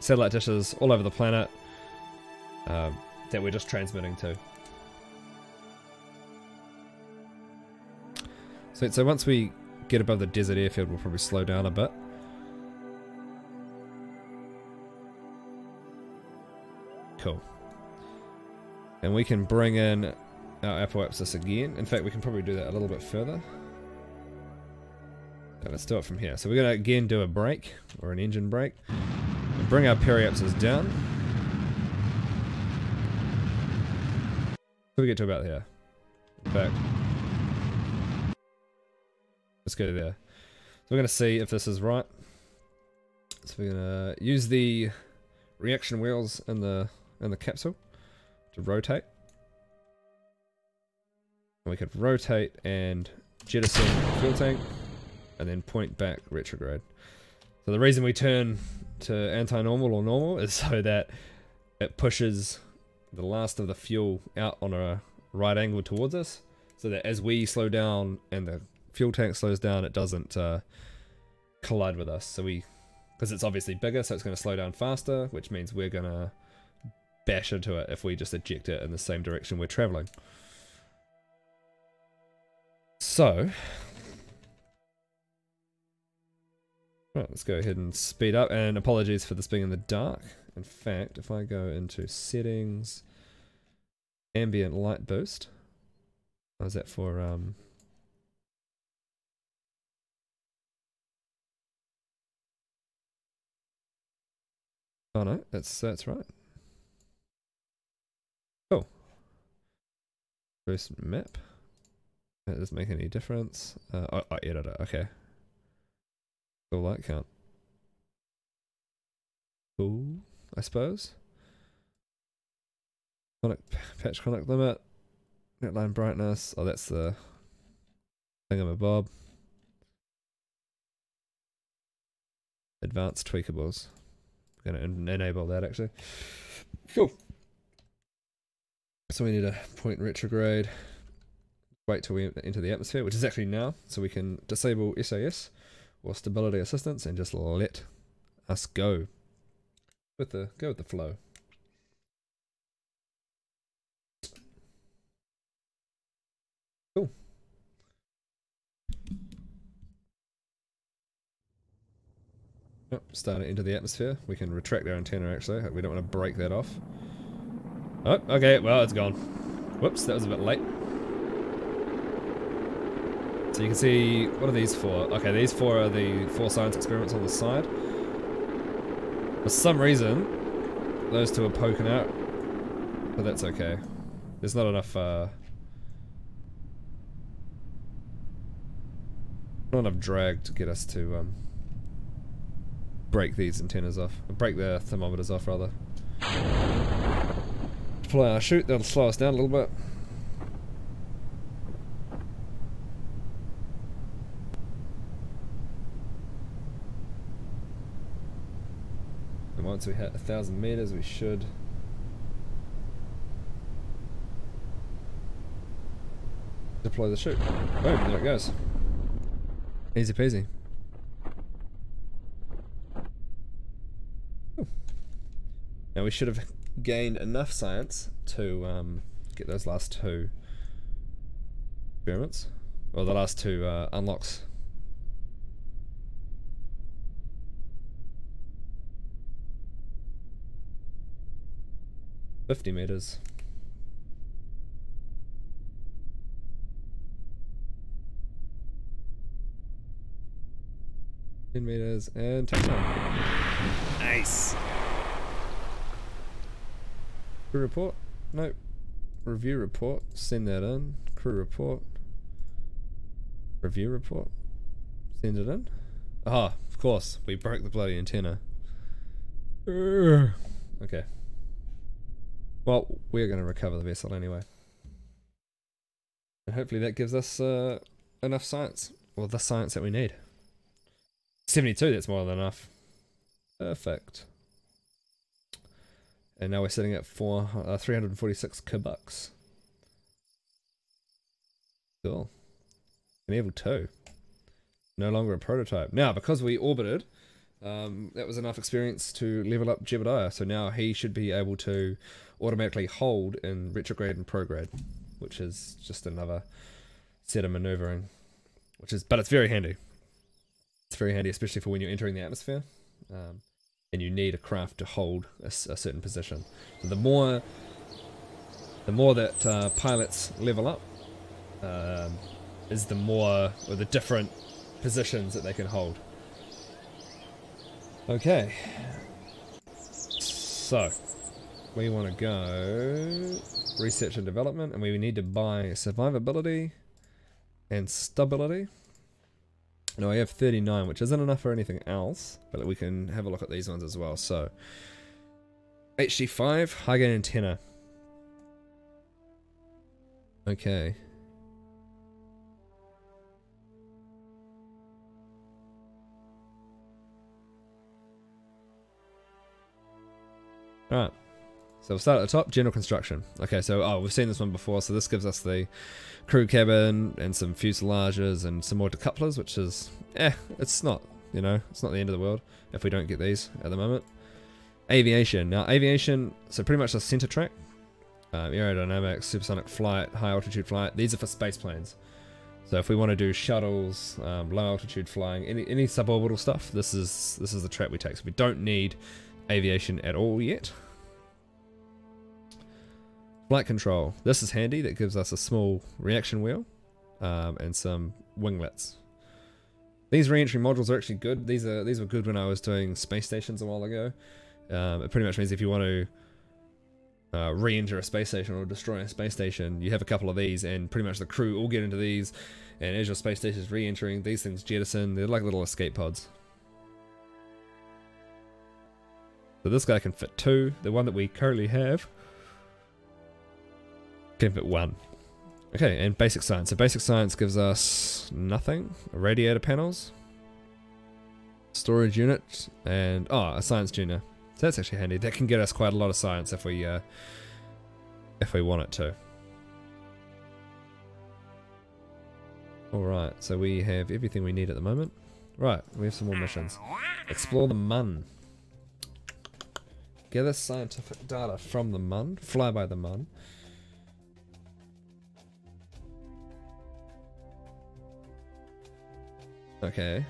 Speaker 1: satellite dishes all over the planet that we're just transmitting to. So once we get above the desert airfield, we'll probably slow down a bit. Cool. And we can bring in our apoapsis again. In fact, we can probably do that a little bit further. So let's do it from here. So we're going to again do a brake, or an engine brake. And bring our periapses down. So we get to about here. In fact, let's go to there. So we're going to see if this is right. So we're going to use the reaction wheels in the capsule to rotate. And we could rotate and jettison the fuel tank and then point back retrograde. So the reason we turn to anti-normal or normal is so that it pushes the last of the fuel out on a right angle towards us, so that as we slow down and the fuel tank slows down, it doesn't collide with us. So because it's obviously bigger, so it's going to slow down faster, which means we're going to bash into it if we just eject it in the same direction we're traveling. So, right, let's go ahead and speed up, and apologies for this being in the dark. In fact, if I go into settings, ambient light boost, what is that for? Oh no, that's right. Cool. Boost map. That doesn't make any difference. I edit it. Okay. Cool light count. Cool, I suppose. Patch conic limit. Netline brightness. Oh, that's the thingamabob. Advanced tweakables. We're going to enable that actually. Cool. So we need a point retrograde. Wait till we enter the atmosphere, which is actually now, so we can disable SAS or stability assistance and just let us go with the flow. Cool. Yep, starting into the atmosphere. We can retract our antenna actually. We don't want to break that off. Oh, okay, well it's gone. Whoops, that was a bit late. So you can see, what are these for? Okay, these four are the 4 science experiments on the side. For some reason, those two are poking out, but that's okay. There's not enough, drag to get us to, break these antennas off. Break the thermometers off, rather. Deploy our chute, that'll slow us down a little bit. And once we hit 1,000 meters, we should deploy the chute. Boom, there it goes. Easy peasy. Ooh. Now we should have gained enough science to get those last 2 experiments, or the last 2 unlocks. $50 meters. $10 meters and touchdown. Nice. Crew report? Nope. Review report. Send that in. Crew report. Review report. Send it in. Ah, of course. We broke the bloody antenna. Okay. Well, we're going to recover the vessel anyway. And hopefully that gives us enough science. Or the science that we need. 72, that's more than enough. Perfect. And now we're sitting at 346 Kerbal. Cool. Level 2. No longer a prototype. Now, because we orbited, that was enough experience to level up Jebediah. So now he should be able to automatically hold in retrograde and prograde, which is just another set of maneuvering. But it's very handy. It's very handy, especially for when you're entering the atmosphere, and you need a craft to hold a certain position. So the more that pilots level up, is the different positions that they can hold. Okay, So, we want to go research and development, and we need to buy survivability and stability. No, I have 39, which isn't enough for anything else, but we can have a look at these ones as well. So, HD5, high gain antenna. Okay. Alright. So we'll start at the top, general construction. Okay, so, we've seen this one before, so this gives us the crew cabin and some fuselages and some more decouplers, which is, it's not, you know, it's not the end of the world if we don't get these at the moment. Aviation. Now, aviation, so pretty much the center track, aerodynamics, supersonic flight, high altitude flight, these are for space planes. So if we want to do shuttles, low altitude flying, any suborbital stuff, this is the track we take. So we don't need aviation at all yet. Flight control. This is handy. That gives us a small reaction wheel and some winglets. These re-entry modules are actually good. These were good when I was doing space stations a while ago. It pretty much means if you want to re-enter a space station or destroy a space station, you have a couple of these, and pretty much the crew all get into these. And as your space station is re-entering, these things jettison. They're like little escape pods. So this guy can fit 2. The one that we currently have can fit 1. Okay, and basic science. So basic science gives us nothing. Radiator panels, storage unit, and a science tuner. So that's actually handy. That can get us quite a lot of science if we want it to. Alright, so we have everything we need at the moment. Right, we have some more missions. Explore the Mun. Gather scientific data from the Mun. Fly by the Mun. Okay,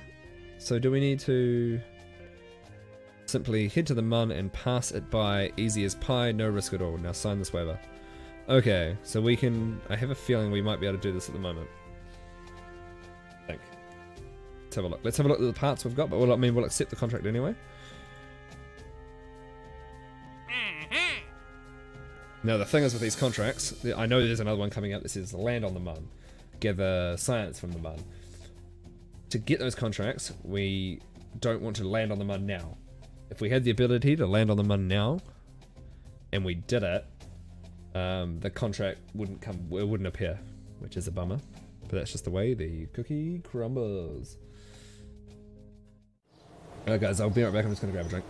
Speaker 1: so do we need to simply head to the Mun and pass it by easy as pie, no risk at all? Now sign this waiver. Okay, so we can, I have a feeling we might be able to do this at the moment. I think. Let's have a look. Let's have a look at the parts we've got, but we'll accept the contract anyway. Now the thing is with these contracts, I know there's another one coming up that says land on the Mun. Gather science from the Mun. To get those contracts, we don't want to land on the Mun now. If we had the ability to land on the Mun now, and we did it, the contract wouldn't appear, which is a bummer. But that's just the way the cookie crumbles. Alright guys, I'll be right back. I'm just gonna grab a drink.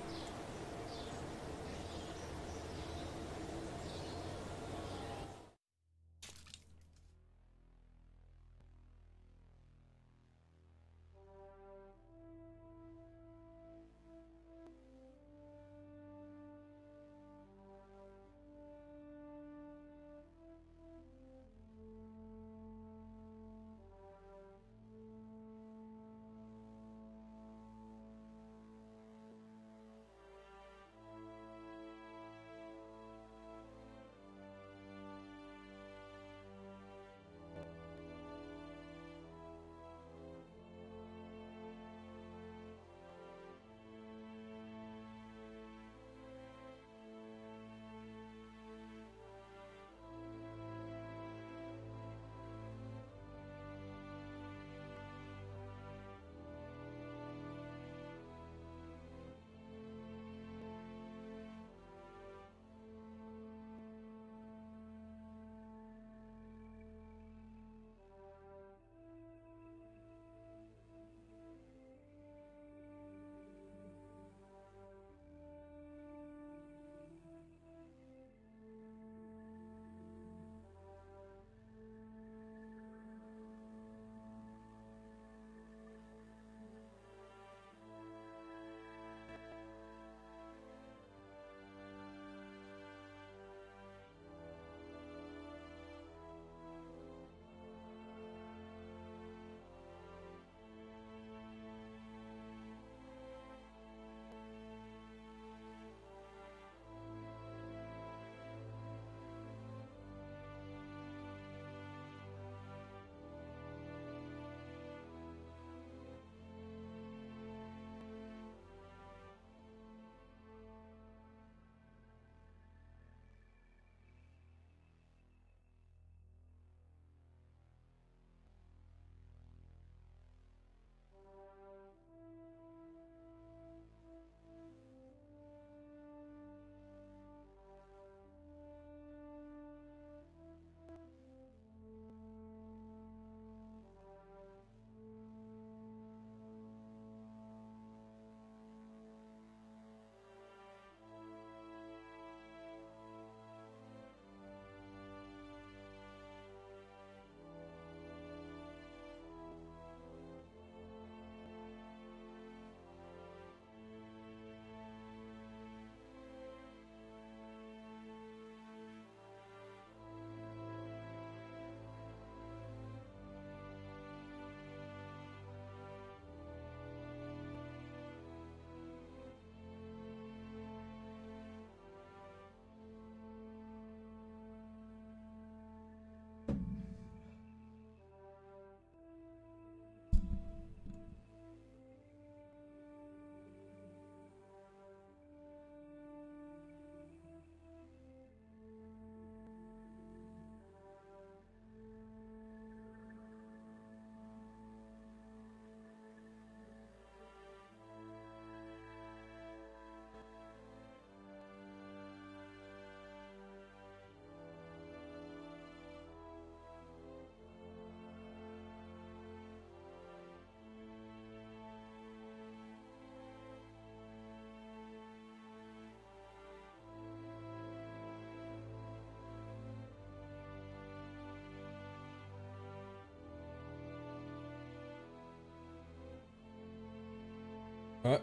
Speaker 1: Alright,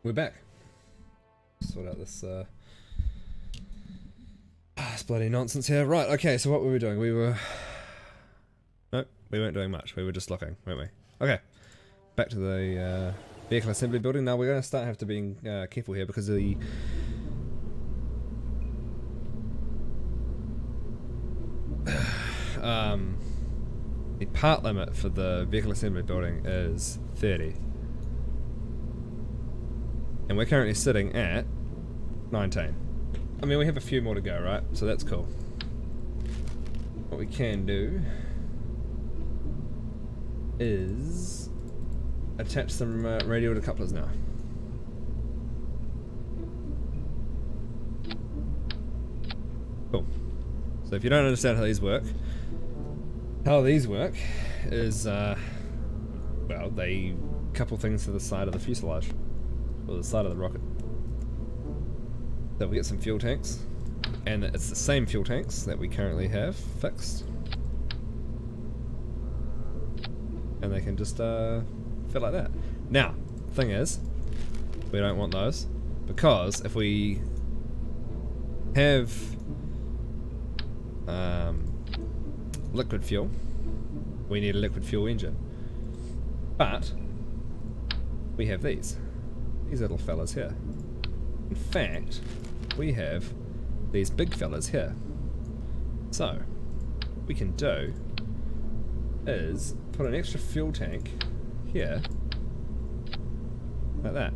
Speaker 1: we're back. Sort out this this bloody nonsense here. Right, okay, so what were we doing? Nope, we weren't doing much. We were just looking, weren't we? Okay, back to the vehicle assembly building. Now we're going to start have to be careful here because the part limit for the vehicle assembly building is 30. And we're currently sitting at 19. I mean, we have a few more to go, right? So that's cool. What we can do is attach some radial couplers now. Cool. So if you don't understand how these work is, well, they couple things to the side of the fuselage, or the side of the rocket. So we get some fuel tanks, and it's the same fuel tanks that we currently have fixed. And they can just fit like that. Now, thing is, we don't want those, because if we have liquid fuel, we need a liquid fuel engine. But we have these little fellas here. In fact, we have these big fellas here. So, what we can do is put an extra fuel tank here, like that.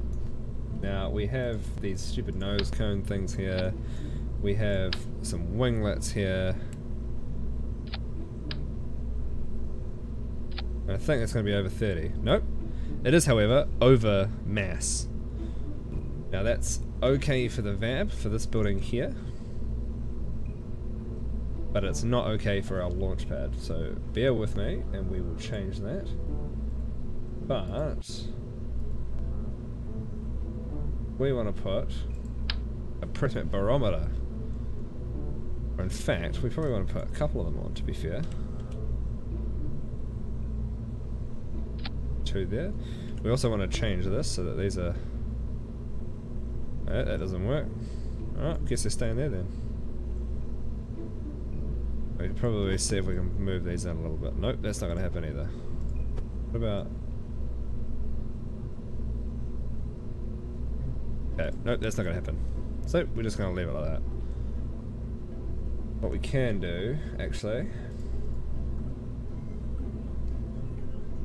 Speaker 1: Now we have these stupid nose cone things here. We have some winglets here. And I think it's going to be over 30. Nope. It is, however, over mass. Now that's okay for the VAB, for this building here. But it's not okay for our launch pad. So bear with me and we will change that. But we want to put a pressure barometer. Or in fact, we probably want to put a couple of them on, to be fair. 2 there. We also want to change this so that these are... that doesn't work. Alright, guess they're staying there then. We can probably see if we can move these in a little bit. Nope, that's not going to happen either. What about... okay, nope, that's not going to happen. So, we're just going to leave it like that. What we can do, actually...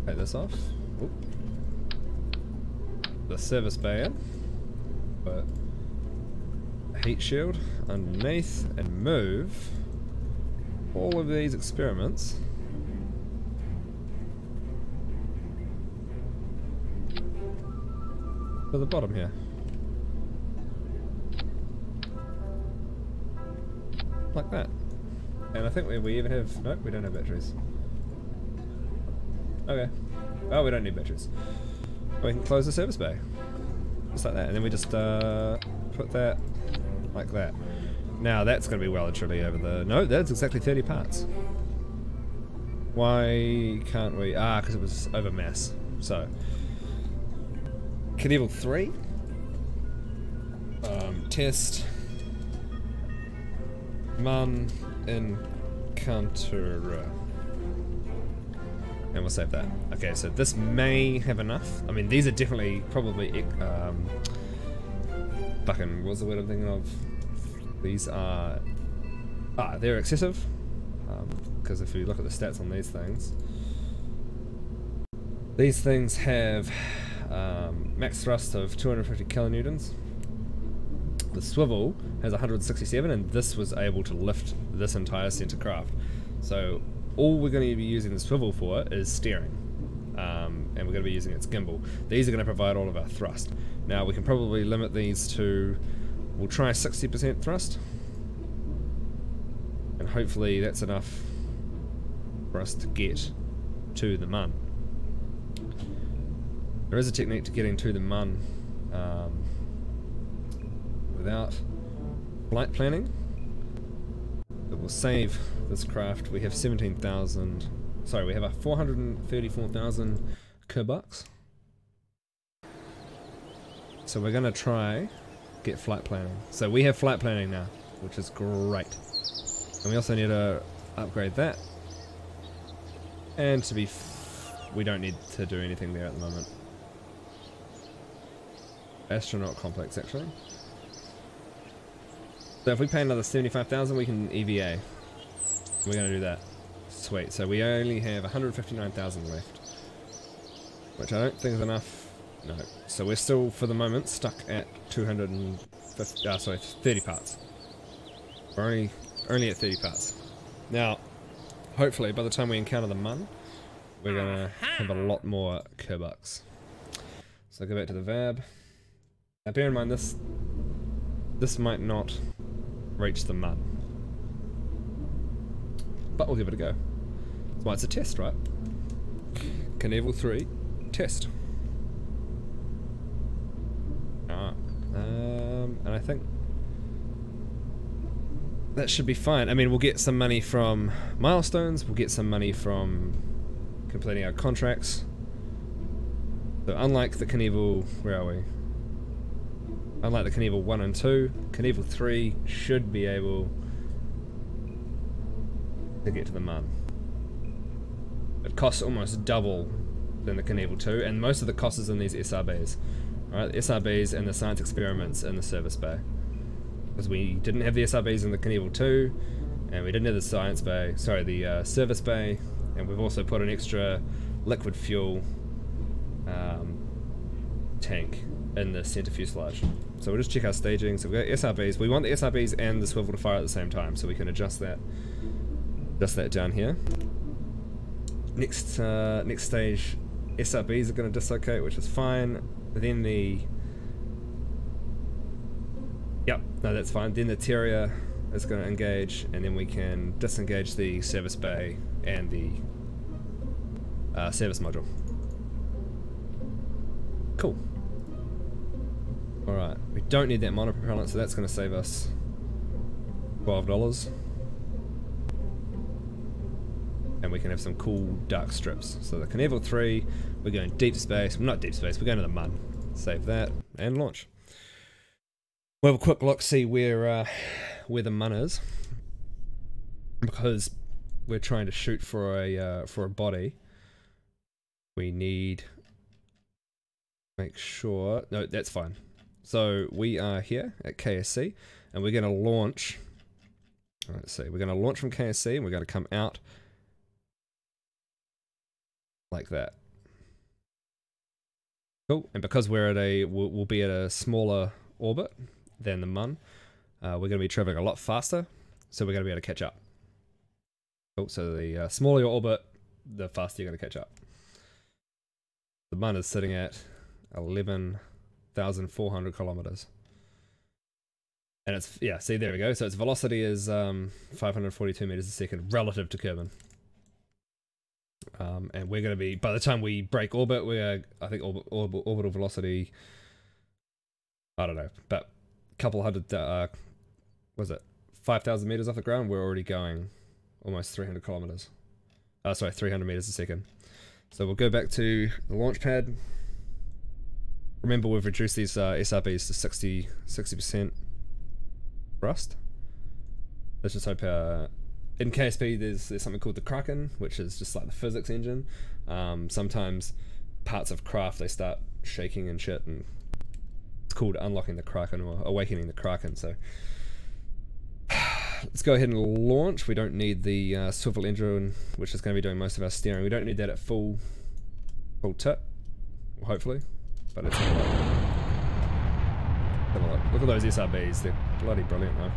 Speaker 1: take this off. Oop. The service bay in. But heat shield underneath and move all of these experiments to the bottom here. Like that. And I think we even have... nope, we don't have batteries. Okay. Oh, we don't need batteries. We can close the service bay. Just like that. And then we just put that like that. Now that's going to be well and truly over the... no, that's exactly 30 parts. Why can't we... ah, because it was over mass. So... Kerbal 3. Test. Man encounter. And we'll save that. Okay, so this may have enough. I mean, these are definitely probably fucking, what's the word I'm thinking of? These are... ah, they're excessive. Because if you look at the stats on these things have max thrust of 250 kilonewtons. The swivel has 167, and this was able to lift this entire center craft. So all we're going to be using the swivel for is steering, and we're going to be using its gimbal. These are going to provide all of our thrust. Now we can probably limit these to, we'll try 60% thrust, and hopefully that's enough for us to get to the mun. There is a technique to getting to the mun without flight planning that will save this craft. We have 17,000, sorry, we have a 434,000 Kerbal. So we're gonna try get flight planning. So we have flight planning now, which is great. And we also need to upgrade that. And to be we don't need to do anything there at the moment. Astronaut complex, actually. So if we pay another 75,000, we can EVA. We're going to do that. Sweet. So we only have 159,000 left, which I don't think is enough. No. So we're still, for the moment, stuck at 30 parts. We're only at 30 parts. Now, hopefully, by the time we encounter the Mun, we're going to have a lot more Kerbucks. So go back to the VAB. Now bear in mind this might not reach the Mun, but we'll give it a go. That's why it's a test, right? Kerbal 3 test. And I think that should be fine. I mean, we'll get some money from milestones. We'll get some money from completing our contracts. So unlike the Kerbal, where are we? Unlike the Kerbal 1 and 2, Kerbal 3 should be able to get to the Mun. It costs almost double than the Kerbal 2, and most of the cost is in these SRBs. Alright, the SRBs and the science experiments in the service bay. Because we didn't have the SRBs in the Kerbal 2, and we didn't have the science bay, sorry, the service bay, and we've also put an extra liquid fuel tank in the center fuselage. So we'll just check our staging. So we've got SRBs. We want the SRBs and the swivel to fire at the same time, so we can adjust that down here. Next stage, SRBs are going to dislocate, which is fine. Then that's fine. Then the Terrier is going to engage, and then we can disengage the service bay and the service module. Cool. Alright, we don't need that monopropellant, so that's going to save us $12. And we can have some cool dark strips. So the Kerbal 3, we're going deep space. Well, not deep space, we're going to the Mun. Save that, and launch. We'll have a quick look, see where the Mun is. Because we're trying to shoot for a body. We need... Make sure... No, that's fine. So we are here at KSC, and we're going to launch. Let's see, we're going to launch from KSC, and we're going to come out like that. Cool. And because we're at we'll be at a smaller orbit than the Mun, we're going to be traveling a lot faster, so we're going to be able to catch up. Cool. So the smaller your orbit, the faster you're going to catch up. The Mun is sitting at 11,400 kilometers. And it's, yeah, see, there we go. So its velocity is 542 meters a second relative to Kerbal. And we're going to be, by the time we break orbit, we're, I think, orbital velocity, I don't know, but a couple hundred, was it 5,000 meters off the ground? We're already going almost 300 kilometers. Sorry, 300 meters a second. So we'll go back to the launch pad. Remember, we've reduced these SRBs to 60% thrust. Let's just hope in KSP there's something called the Kraken, which is just like the physics engine. Sometimes parts of craft, they start shaking and shit, and it's called unlocking the Kraken or awakening the Kraken. So let's go ahead and launch. We don't need the swivel engine, which is going to be doing most of our steering. We don't need that at full tip, hopefully, but it's have a look. Look at those SRBs, they're bloody brilliant though.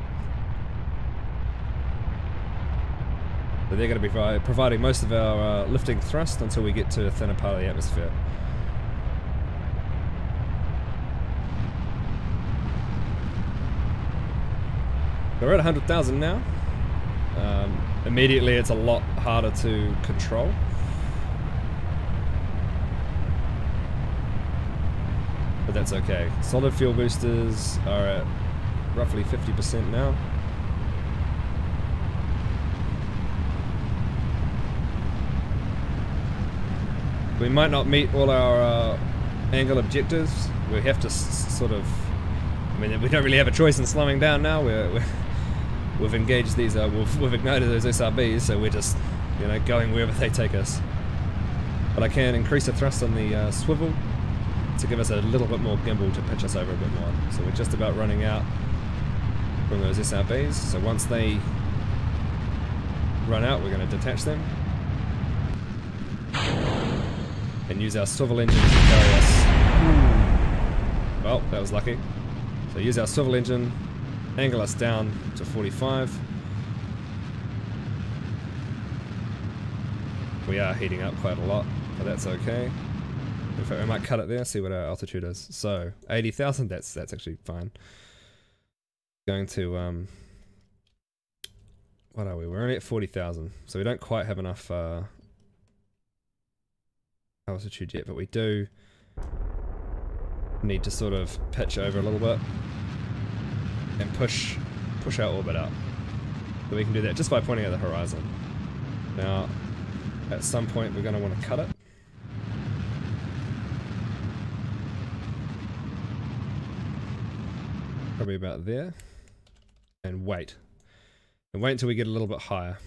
Speaker 1: So they're going to be providing most of our lifting thrust until we get to a thinner part of the atmosphere. We're at 100,000 now. Immediately it's a lot harder to control. But that's okay. Solid fuel boosters are at roughly 50% now. We might not meet all our angle objectives. We have to sort of, I mean, we don't really have a choice in slowing down now. We've engaged these, we've ignited those SRBs, so we're just, you know, going wherever they take us. But I can increase the thrust on the swivel to give us a little bit more gimbal to pitch us over a bit more. So we're just about running out from those SRBs. So once they run out, we're going to detach them and use our swivel engine to carry us. Well, that was lucky. So use our swivel engine, angle us down to 45. We are heating up quite a lot, but that's okay. In fact, we might cut it there, see what our altitude is. So 80,000, that's actually fine. Going to what are we? We're only at 40,000, so we don't quite have enough altitude yet, but we do need to sort of pitch over a little bit and push our orbit out. So we can do that just by pointing at the horizon. Now, at some point we're going to want to cut it. Probably about there. And wait. And wait until we get a little bit higher.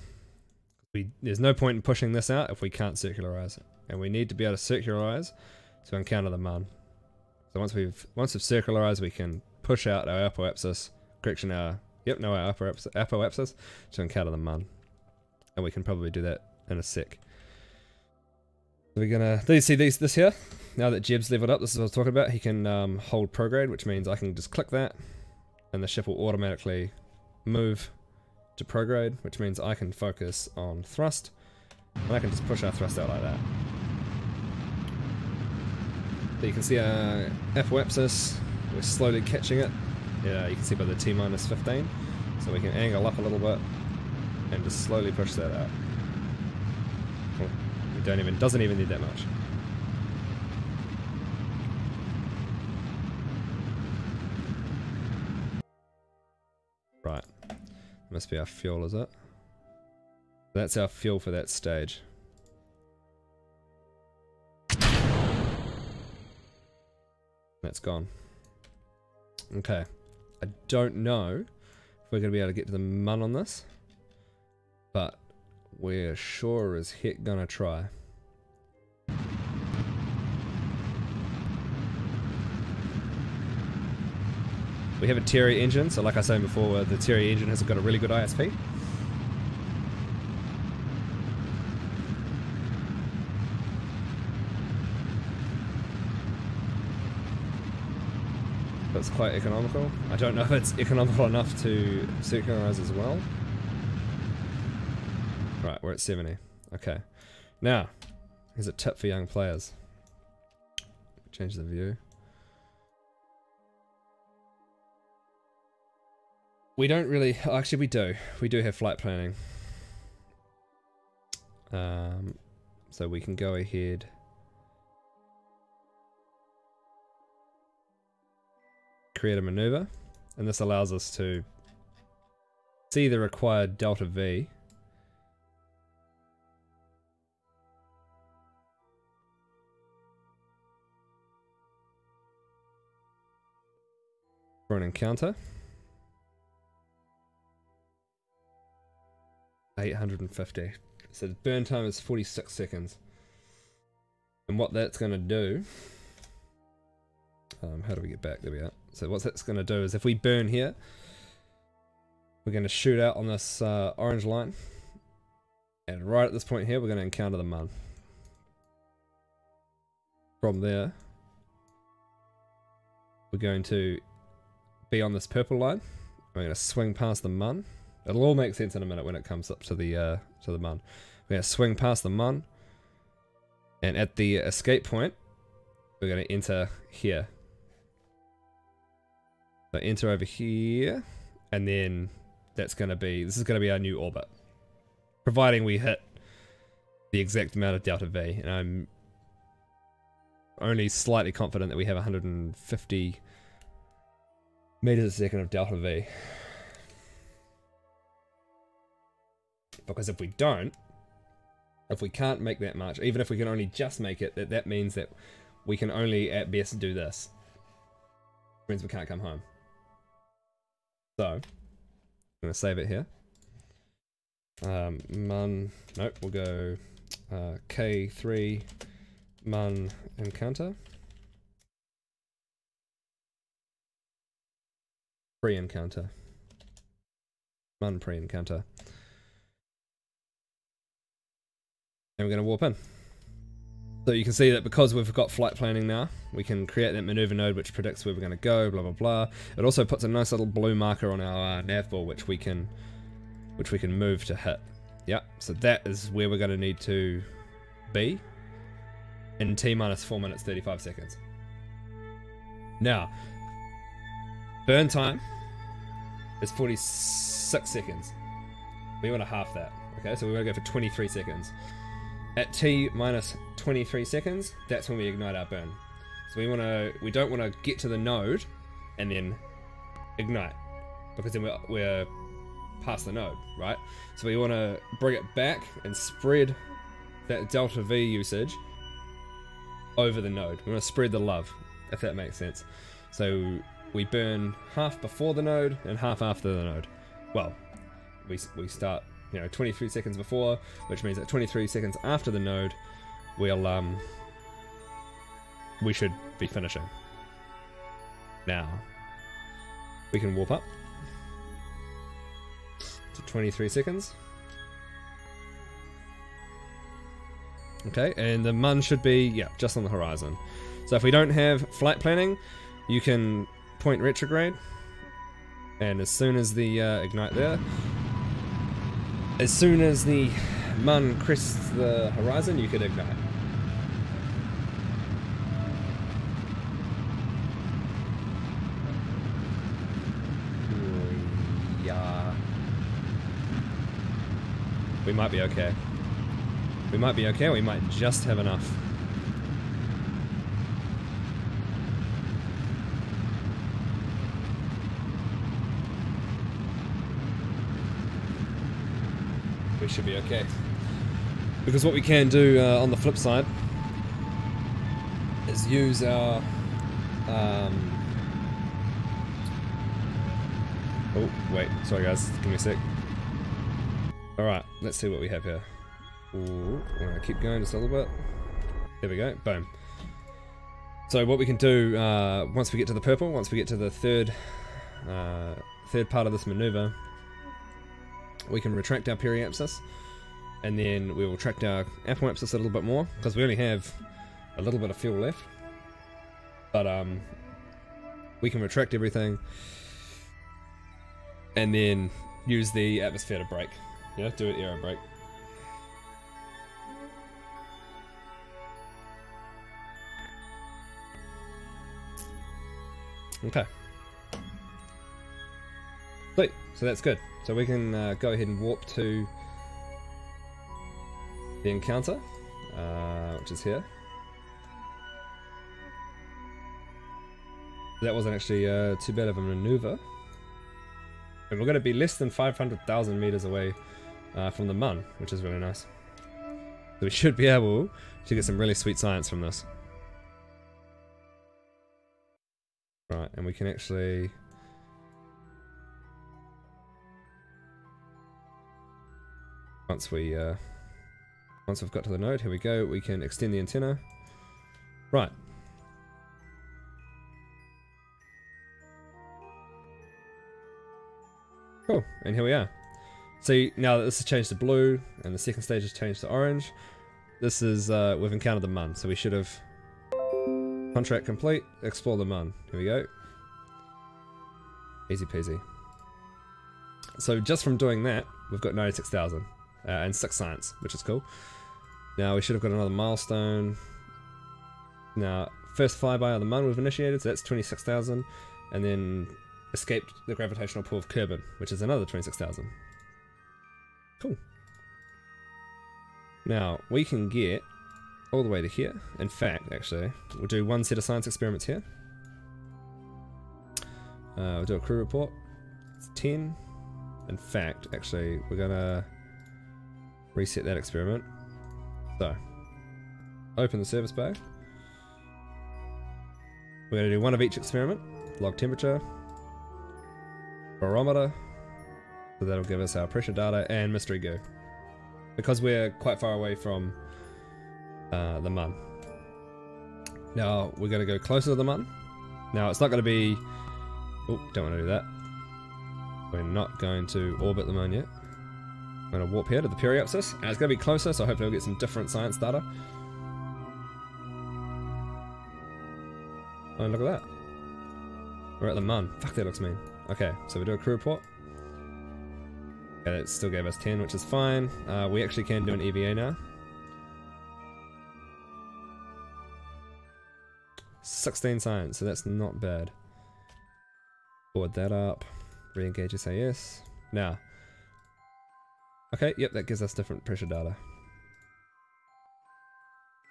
Speaker 1: There's no point in pushing this out if we can't circularize it. And we need to be able to circularize to encounter the mun. So once we've circularized, we can push out our apoapsis, our apoapsis to encounter the mun. And we can probably do that in a sec. So we're gonna, do you see this here? Now that Jeb's leveled up, this is what I was talking about, he can hold prograde, which means I can just click that and the ship will automatically move to prograde, which means I can focus on thrust and I can just push our thrust out like that. So you can see our apoapsis, we're slowly catching it. Yeah, you can see by the T-15, so we can angle up a little bit and just slowly push that out. We doesn't even need that much. Right, must be our fuel, is it? That's our fuel for that stage. That's gone. Okay, I don't know if we're going to be able to get to the mun on this, but we're sure as heck gonna try. We have a Terry engine, so like I was saying before, the Terry engine has got a really good ISP. That's quite economical. I don't know if it's economical enough to circularize as well. Right, we're at 70. Okay. Now, here's a tip for young players. Change the view. We don't really... Oh, actually, we do. We do have flight planning. So we can go ahead... create a maneuver. And this allows us to see the required delta V. For an encounter. 850. So the burn time is 46 seconds. And what that's going to do... how do we get back? There we are. So what that's going to do is if we burn here, we're going to shoot out on this orange line. And right at this point here, we're going to encounter the mun. From there, we're going to be on this purple line. We're going to swing past the mun. It'll all make sense in a minute when it comes up to the mun. We're going to swing past the mun. And at the escape point, we're going to enter here. So enter over here, and then this is going to be our new orbit. Providing we hit the exact amount of delta V, and I'm only slightly confident that we have 150 meters a second of delta V. Because if we don't, if we can't make that much, even if we can only just make it, that means that we can only at best do this. Which means we can't come home. So, I'm going to save it here. Nope, we'll go K3 mun encounter. Pre-encounter. Mun pre-encounter. And we're going to warp in. So you can see that because we've got flight planning now, we can create that maneuver node which predicts where we're going to go, blah blah blah. It also puts a nice little blue marker on our nav ball which we can move to hit. Yeah, so that is where we're going to need to be in T minus 4 minutes 35 seconds. Now, burn time is 46 seconds. We want to half that. Okay, so we want to go for 23 seconds. At T minus 23 seconds, that's when we ignite our burn. So we don't want to get to the node and then ignite, because then we're past the node, right? So we want to bring it back and spread that delta V usage over the node. We want to spread the love, if that makes sense. So we burn half before the node and half after the node. Well, we start, 23 seconds before, which means that 23 seconds after the node, we should be finishing. Now, we can warp up to 23 seconds. Okay, and the mun should be, just on the horizon. So if we don't have flight planning, you can point retrograde, and as soon as the ignite there, as soon as the mun crests the horizon, you can ignite. Yeah. We might be okay. We might be okay, we might just have enough. We should be okay. Because what we can do on the flip side is use our oh wait, sorry guys, give me a sec. Alright, let's see what we have here. Ooh, I'm gonna keep going just a little bit. There we go, boom. So what we can do once we get to the purple, once we get to the third part of this maneuver, we can retract our periapsis, and then we will retract our apoapsis a little bit more, because we only have a little bit of fuel left. But we can retract everything, and then use the atmosphere to brake. Do an aero brake. Okay. Sweet. So that's good. So we can go ahead and warp to the encounter, which is here. That wasn't actually too bad of a maneuver. And we're going to be less than 500,000 meters away from the mun, which is really nice. So we should be able to get some really sweet science from this. Right, and we can actually... Once we've got to the node, here we go, we can extend the antenna. Right. Cool, and here we are. See, now that this has changed to blue, and the second stage has changed to orange, this is, we've encountered the mun, so we should have... Contract complete, explore the mun. Here we go. Easy peasy. So just from doing that, we've got 96,000. And 6 science, which is cool. Now we should have got another milestone. Now, first flyby of the mun we've initiated, so that's 26,000. And then escaped the gravitational pull of Kerbal, which is another 26,000. Cool. Now, we can get all the way to here. In fact, actually, we'll do one set of science experiments here. We'll do a crew report. It's 10. In fact, actually, we're gonna reset that experiment. So, open the service bay. We're going to do one of each experiment. Log temperature, barometer, so that'll give us our pressure data, and mystery goo. Because we're quite far away from the mun. Now we're going to go closer to the mun. Now it's not going to be... Oh, don't want to do that. We're not going to orbit the moon yet. I'm going to warp here to the periapsis, and it's going to be closer, so hopefully we'll get some different science data. Oh, look at that. We're at the mun. Fuck, that looks mean. Okay, so we do a crew report. Okay, it still gave us 10, which is fine. We actually can do an EVA now. 16 science, so that's not bad. Forward that up. Re-engage SAS. Now. Okay, yep, that gives us different pressure data.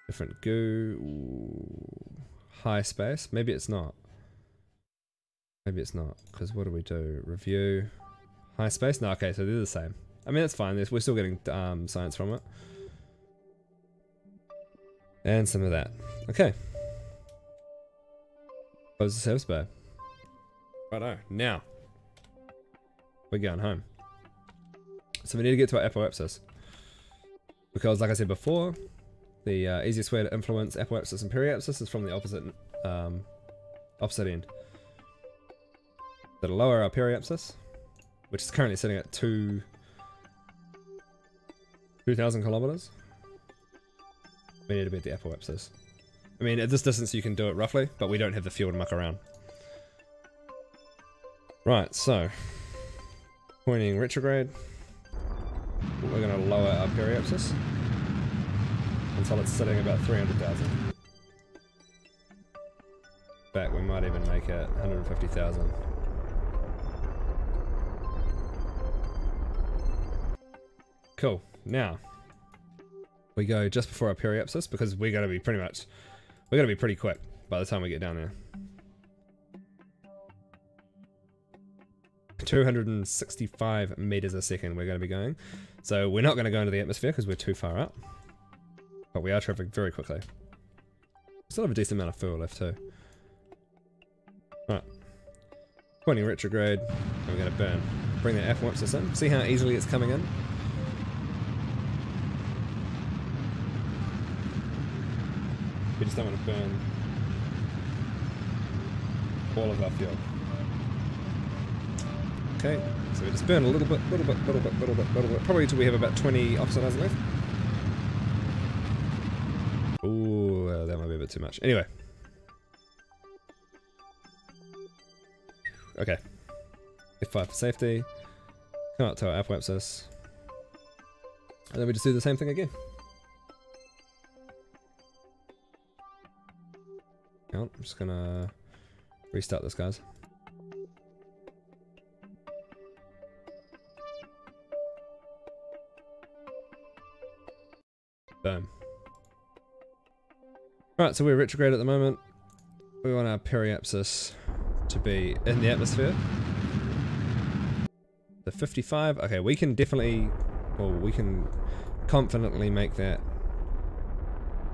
Speaker 1: Different goo. Ooh. High space. Maybe it's not. Maybe it's not. Because what do we do? Review. High space? No, okay, so they're the same. I mean, that's fine. We're still getting science from it. And some of that. Okay. Close the service bay. Righto. Now. We're going home. So we need to get to our apoapsis. Because, like I said before, the easiest way to influence apoapsis and periapsis is from the opposite end. So to lower our periapsis, which is currently sitting at 2,000 kilometers, we need to be at the apoapsis. I mean, at this distance you can do it roughly, but we don't have the fuel to muck around. Right, so pointing retrograde. We're going to lower our periapsis until it's sitting about 300,000. In fact, we might even make it 150,000. Cool. Now we go just before our periapsis because we're going to be pretty quick by the time we get down there. 265 meters a second we're going to be going. So we're not going to go into the atmosphere because we're too far up. But we are traveling very quickly. Still have a decent amount of fuel left too. Right. Pointing retrograde. And we're going to burn. Bring the apoapsis in. See how easily it's coming in? We just don't want to burn all of our fuel. Okay, so we just burn a little bit, probably until we have about 20 oxidizer left. Ooh, that might be a bit too much. Anyway. Okay. F5 for safety. Come up to our apoapsis. And then we just do the same thing again. Hang on, I'm just gonna restart this, guys. Boom. Right, so we're retrograde at the moment. We want our periapsis to be in the atmosphere. The 55. Okay, we can definitely, well, we can confidently make that,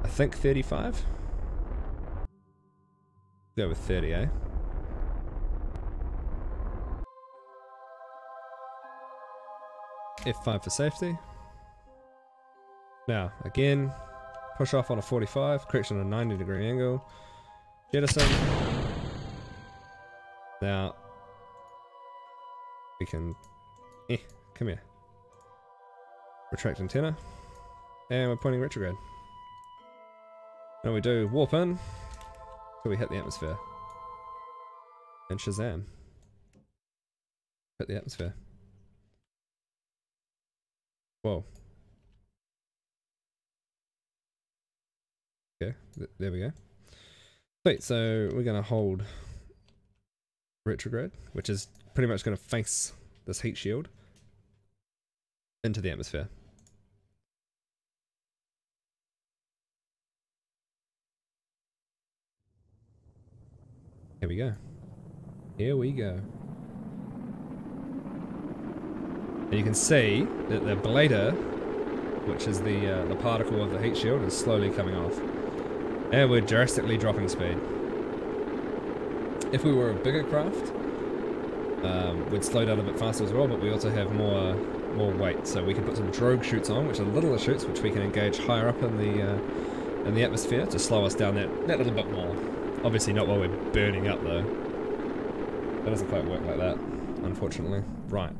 Speaker 1: I think 35? Go with 30, eh? F5 for safety. Now, again, push off on a 45, correction on a 90-degree angle. Jettison. Now, we can, come here. Retract antenna. And we're pointing retrograde. Now we do warp in till we hit the atmosphere. And Shazam. Hit the atmosphere. Whoa. Okay, there we go. Sweet, so we're going to hold retrograde, which is pretty much going to face this heat shield into the atmosphere. Here we go. Here we go. And you can see that the bladder, which is the particle of the heat shield, is slowly coming off. And we're drastically dropping speed. If we were a bigger craft, we'd slow down a bit faster as well, but we also have more weight, so we can put some drogue chutes on, which are littler chutes, which we can engage higher up in the atmosphere to slow us down that little bit more. Obviously not while we're burning up though. That doesn't quite work like that, unfortunately. Right.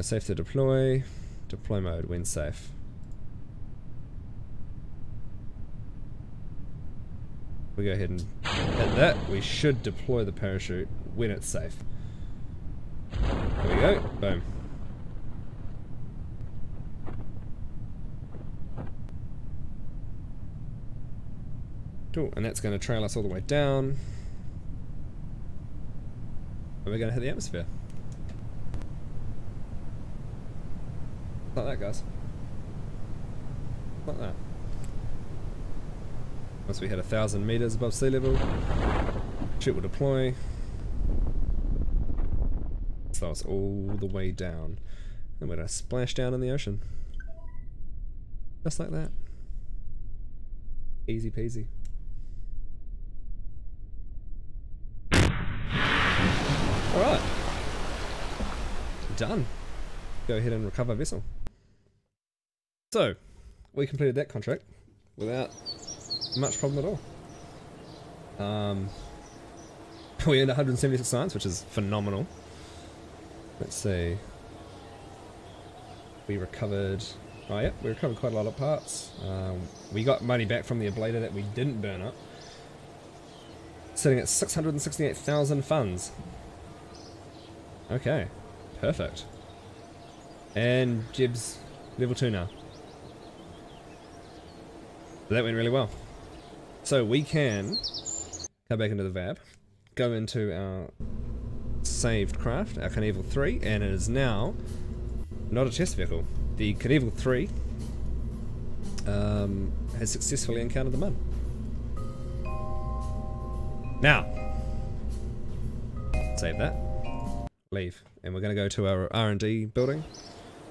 Speaker 1: Safe to deploy. Deploy mode when safe. We go ahead and hit that. We should deploy the parachute when it's safe. There we go. Boom. Cool, and that's going to trail us all the way down. And we're going to hit the atmosphere. Like that, guys. Like that. Once we hit 1,000 meters above sea level, chute will deploy. Slow us all the way down. And we're going to splash down in the ocean. Just like that. Easy peasy. Alright. Done. Go ahead and recover vessel. So, we completed that contract without much problem at all. We earned 176 science, which is phenomenal. Let's see. We recovered... Oh yeah, we recovered quite a lot of parts. We got money back from the ablator that we didn't burn up. Sitting at 668,000 funds. Okay, perfect. And Jib's level 2 now. So that went really well. So we can come back into the VAB, go into our saved craft, our Kerbal 3, and it is now not a test vehicle. The Kerbal 3 has successfully encountered the Mun. Now, save that, leave, and we're going to go to our R&D building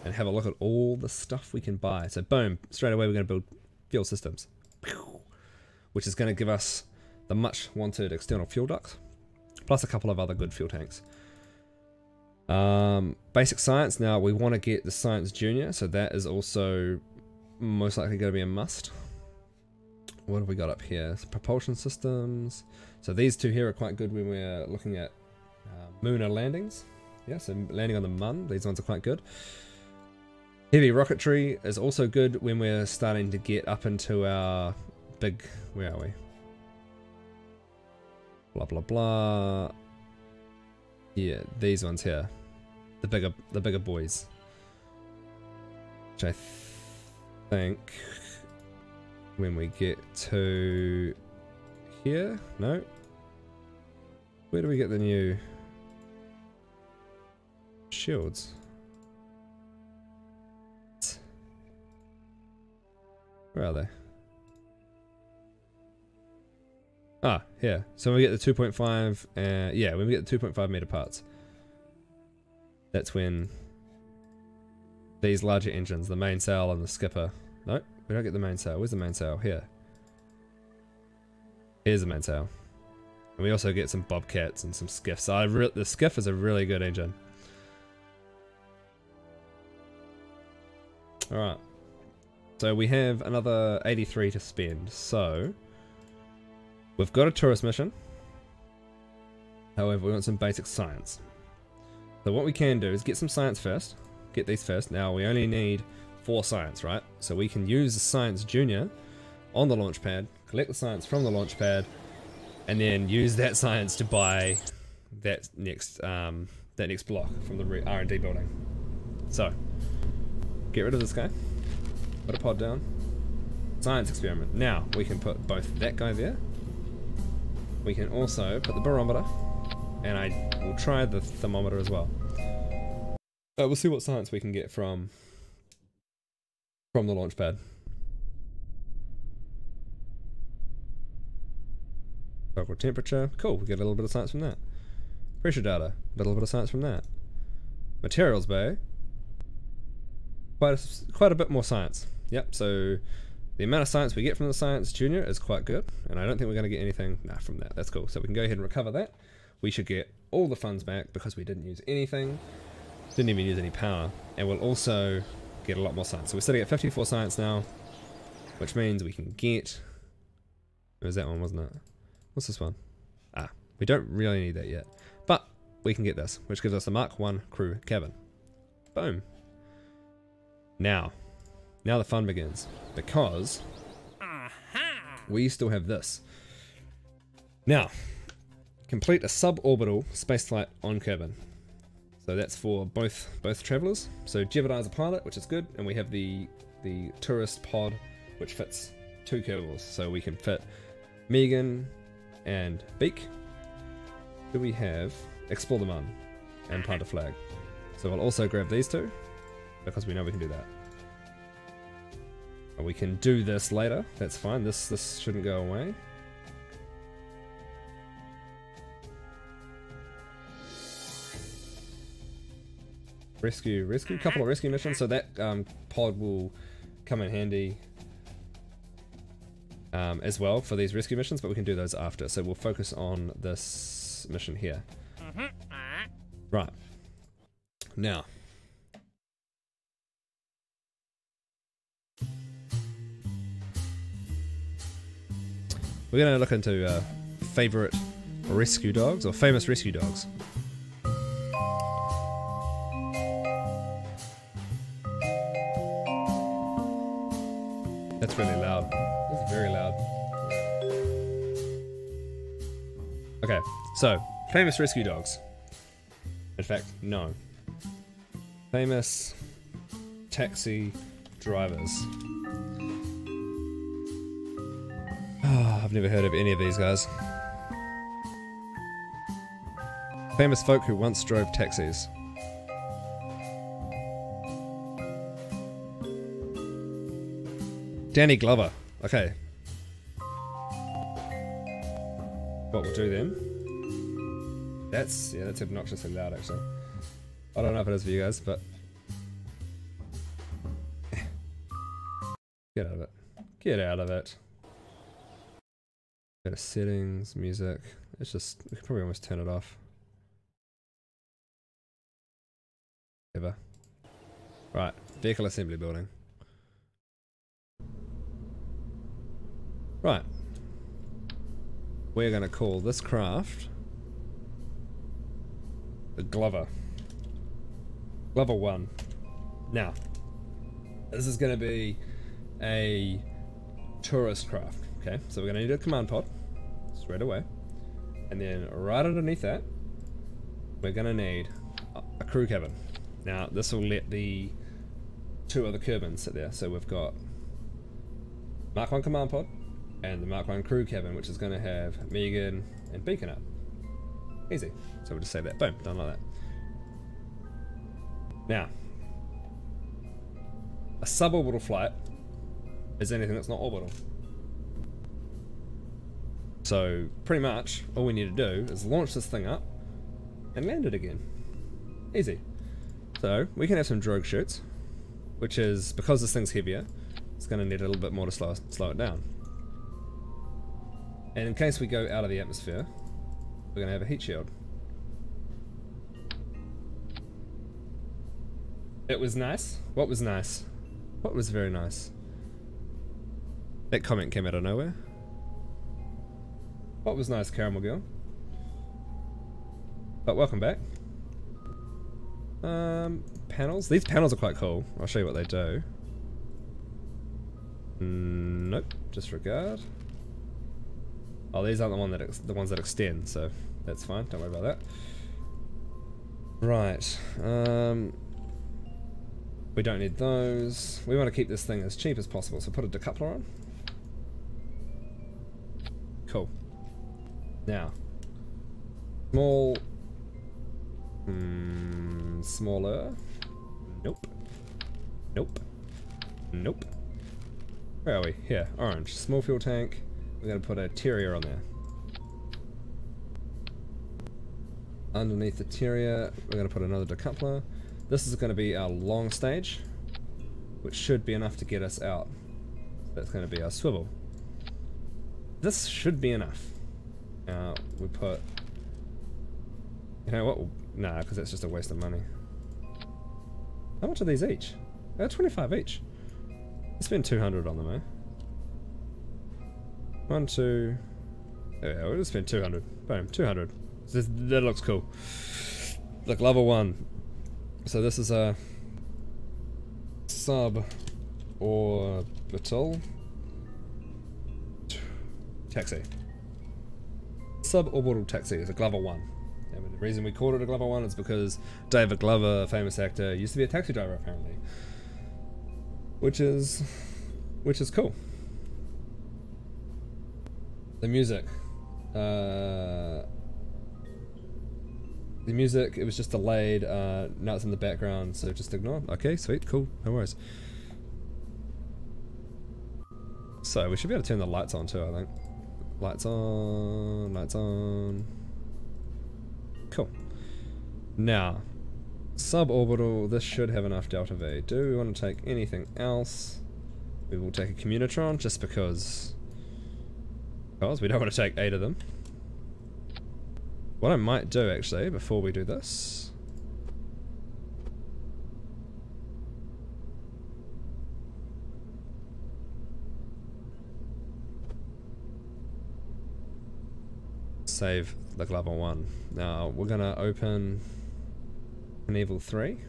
Speaker 1: and have a look at all the stuff we can buy. So boom, straight away we're going to build fuel systems, which is going to give us the much wanted external fuel duct, plus a couple of other good fuel tanks. Basic science, now we want to get the science junior, so that is also most likely going to be a must. What have we got up here? Propulsion systems. So these two here are quite good when we're looking at lunar landings. Yeah, so landing on the Mun, these ones are quite good. Heavy rocketry is also good when we're starting to get up into our big... Where are we? Blah blah blah. Yeah, these ones here. The bigger boys. Which I think when we get to here, no. Where do we get the new shields? Where are they? Ah, here. So when we get the 2.5, yeah, when we get the 2.5 meter parts, that's when these larger engines, the mainsail and the skipper. No, we don't get the mainsail. Where's the mainsail? Here. Here's the mainsail. And we also get some bobcats and some skiffs. So the skiff is a really good engine. Alright. So we have another 83 to spend. So we've got a tourist mission. However, we want some basic science. So what we can do is get some science first. Get these first. Now we only need 4 science, right? So we can use the science junior on the launch pad, collect the science from the launch pad, and then use that science to buy that next block from the R&D building. So get rid of this guy. Put a pod down. Science experiment. Now we can put both that guy there. We can also put the barometer, and I will try the thermometer as well. We'll see what science we can get from the launch pad. Local temperature. Cool, we get a little bit of science from that. Pressure data. A little bit of science from that. Materials bay. Quite a bit more science. Yep, so The amount of science we get from the Science Junior is quite good, and I don't think we're going to get anything from that. That's cool. So we can go ahead and recover that. We should get all the funds back because we didn't use anything. Didn't even use any power. And we'll also get a lot more science. So we're sitting at 54 science now, which means we can get... It was that one, wasn't it? What's this one? We don't really need that yet. But we can get this, which gives us a Mark 1 crew cabin. Boom. Now the fun begins, because we still have this. Now, complete a suborbital spaceflight on Kerbal. So that's for both travelers. So Jebediah's a pilot, which is good, and we have the tourist pod, which fits 2 Kerbals. So we can fit Megan and Beak. Do we have Explore the Mun and Plant a Flag? So we'll also grab these 2, because we know we can do that. And we can do this later, that's fine, this shouldn't go away. Rescue, couple of rescue missions, so that pod will come in handy as well for these rescue missions, but we can do those after. So we'll focus on this mission here. Right. Now. We're going to look into favorite rescue dogs, or famous rescue dogs. That's really loud. That's very loud. Okay, so, famous rescue dogs. In fact, no. Famous taxi drivers. Oh, I've never heard of any of these guys. Famous folk who once drove taxis. Danny Glover. Okay. What we'll do then. That's obnoxiously loud actually. I don't know if it is for you guys, but get out of it. Get out of it. Go to settings, music. It's just, we could probably almost turn it off. Ever. Right, vehicle assembly building. Right. We're going to call this craft the Glover. Glover 1. Now, this is going to be a tourist craft. Okay, so we're going to need a command pod straight away. And then right underneath that, we're going to need a crew cabin. Now, this will let the 2 other Kerbals sit there. So we've got Mark 1 command pod and the Mark 1 crew cabin, which is going to have Megan and Beacon up. Easy. So we'll just save that. Boom. Done like that. Now, a suborbital flight is anything that's not orbital. So, pretty much, all we need to do is launch this thing up and land it again. Easy. So, we can have some drogue chutes, which is, because this thing's heavier, it's going to need a little bit more to slow it down. And in case we go out of the atmosphere, we're going to have a heat shield. It was nice. What was nice? What was very nice? That comment came out of nowhere. What was nice, Caramel Girl? But welcome back. Panels. These panels are quite cool. I'll show you what they do. Nope. Disregard. Oh, these aren't the ones that extend, so that's fine. Don't worry about that. Right. We don't need those. We want to keep this thing as cheap as possible, so put a decoupler on. Cool. Now, small, smaller. Nope. Nope. Nope. Where are we? Here, orange. Small fuel tank. We're going to put a terrier on there. Underneath the terrier, we're going to put another decoupler. This is going to be our long stage, which should be enough to get us out. That's going to be our swivel. This should be enough. Now we put... You know what? Nah, because that's just a waste of money. How much are these each? They're 25 each. Let's spend 200 on them, eh? 1, 2... Yeah, we'll just spend 200. Boom, 200. That looks cool. Look, level 1. So this is a suborbital taxi. Suborbital taxi is a Glover 1. And the reason we called it a Glover 1 is because David Glover, a famous actor, used to be a taxi driver apparently. Which is cool. The music. The music, it was just delayed, now it's in the background, so just ignore. Okay, sweet, cool, no worries. So, we should be able to turn the lights on too, I think. Lights on, lights on. Cool. Now, suborbital, this should have enough delta V. Do we want to take anything else? We will take a Communitron, just because we don't want to take 8 of them. What I might do actually, before we do this, save the Glover 1. Now we're gonna open Knievel 3.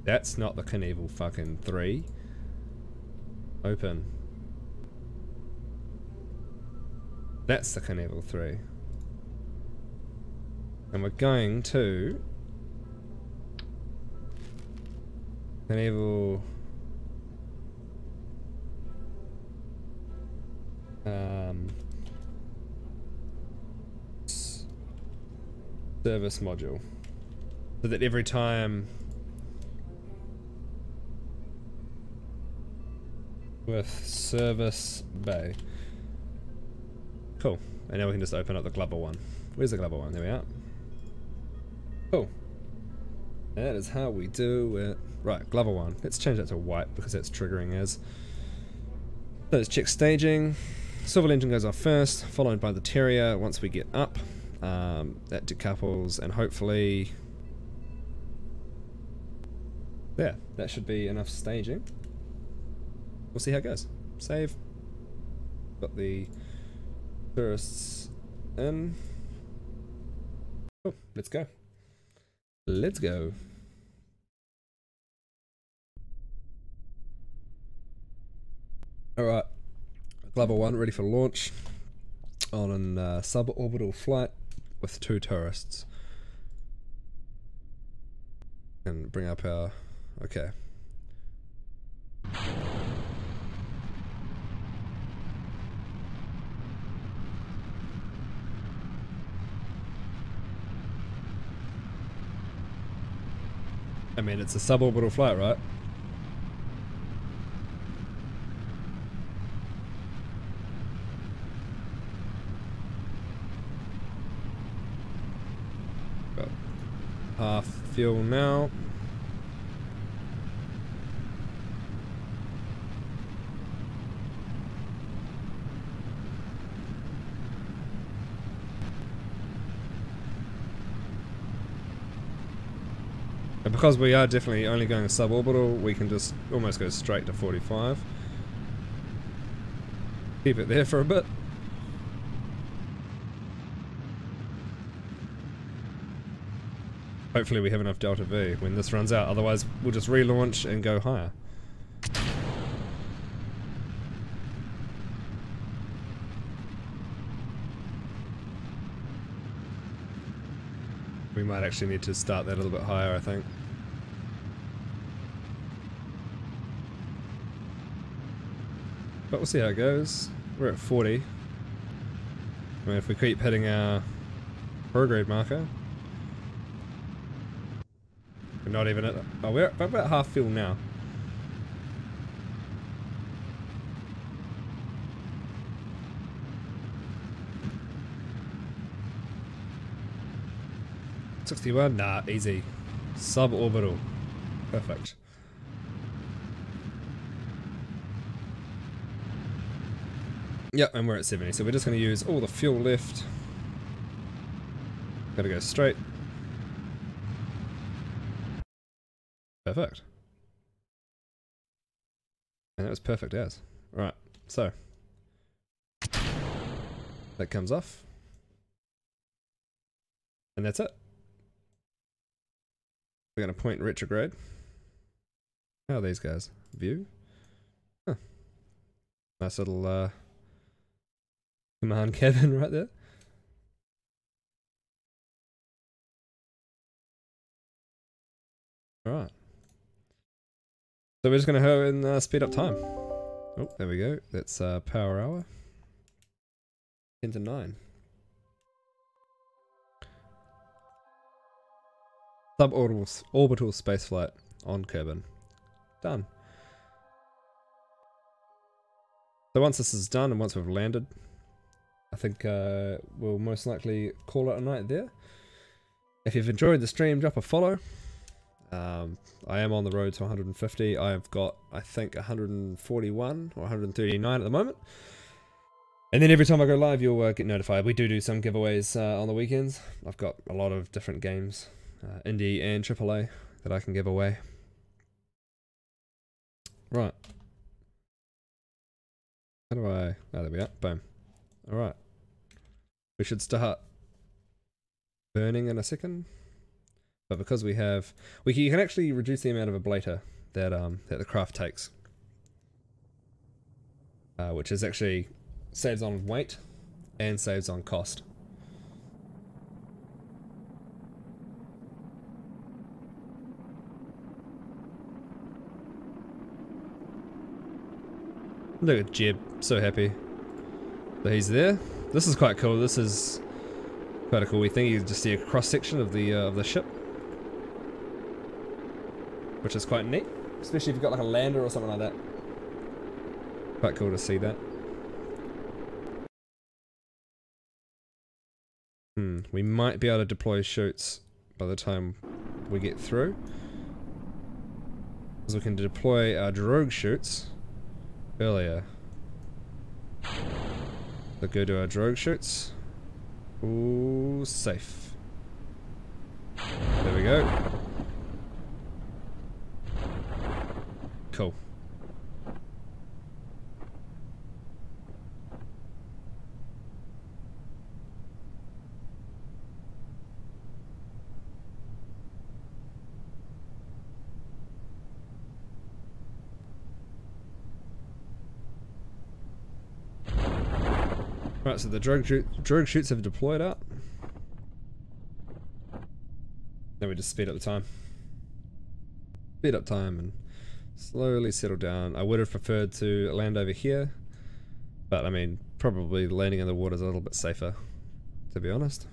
Speaker 1: That's not the Knievel fucking 3. Open. That's the Knievel 3. And we're going to enable service module, so that every time with service bay. Cool. And now we can just open up the Glover 1. Where's the Glover 1? There we are. Cool. That is how we do it. Right, Glover 1. Let's change that to white because that's triggering as. Let's check staging. Swivel engine goes off first, followed by the Terrier once we get up. That decouples and hopefully... There, that should be enough staging. We'll see how it goes. Save. Got the tourists in. Oh, let's go. Let's go. Alright. Glover 1 ready for launch on a suborbital flight with 2 tourists. And bring up our... Okay. I mean, it's a suborbital flight, right? Got half fuel now. And because we are definitely only going suborbital, we can just almost go straight to 45. Keep it there for a bit. Hopefully we have enough delta V when this runs out, otherwise we'll just relaunch and go higher. We might actually need to start that a little bit higher, I think. But we'll see how it goes. We're at 40. I mean, if we keep hitting our prograde marker. We're not even at... Oh, we're about half fuel now. $61? Nah, easy. Suborbital. Perfect. Yep, and we're at 70, so we're just going to use all the fuel left. Gotta go straight. Perfect. And that was perfect as. Right, so. That comes off. And that's it. We're going to point retrograde. How are these guys? View? Huh. Nice little command cabin right there. Alright. So we're just going to go and speed up time. Oh, there we go. That's power hour. 10 to 9. Suborbital spaceflight on Kerbal. Done. So once this is done and once we've landed, I think we'll most likely call it a night there. If you've enjoyed the stream, drop a follow. I am on the road to 150. I've got, I think, 141 or 139 at the moment. And then every time I go live, you'll get notified. We do some giveaways on the weekends. I've got a lot of different games, indie and AAA, that I can give away. Right. How do I... Oh, there we are. Boom. Alright. We should start burning in a second. But because we have... you can actually reduce the amount of ablator that the craft takes. Which is actually... saves on weight and saves on cost. Look at Jeb, so happy that he's there. This is quite cool. This is quite a cool wee thing. You can just see a cross section of the ship, which is quite neat, especially if you've got like a lander or something like that. Quite cool to see that. We might be able to deploy chutes by the time we get through, because we can deploy our drogue chutes earlier. So go to our drogue chutes. Ooh, safe. There we go. Cool. Right, so the drogue chutes have deployed out. Then we just speed up the time. Speed up time and slowly settle down. I would have preferred to land over here, but I mean, probably landing in the water is a little bit safer, to be honest.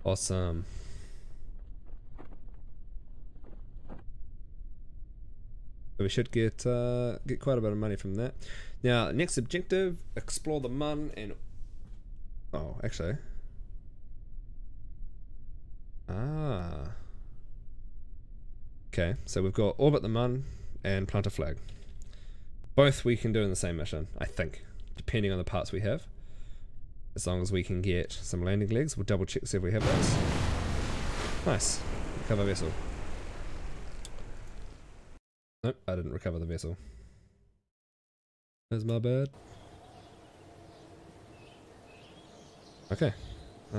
Speaker 1: Awesome. So we should get quite a bit of money from that. Now, next objective: explore the Mun and... Oh, actually. Ah. Okay, so we've got orbit the Mun and plant a flag. Both we can do in the same mission, I think, depending on the parts we have. As long as we can get some landing legs, we'll double check to see if we have those. Nice. Recover vessel. Nope, I didn't recover the vessel. That's my bad. Okay. I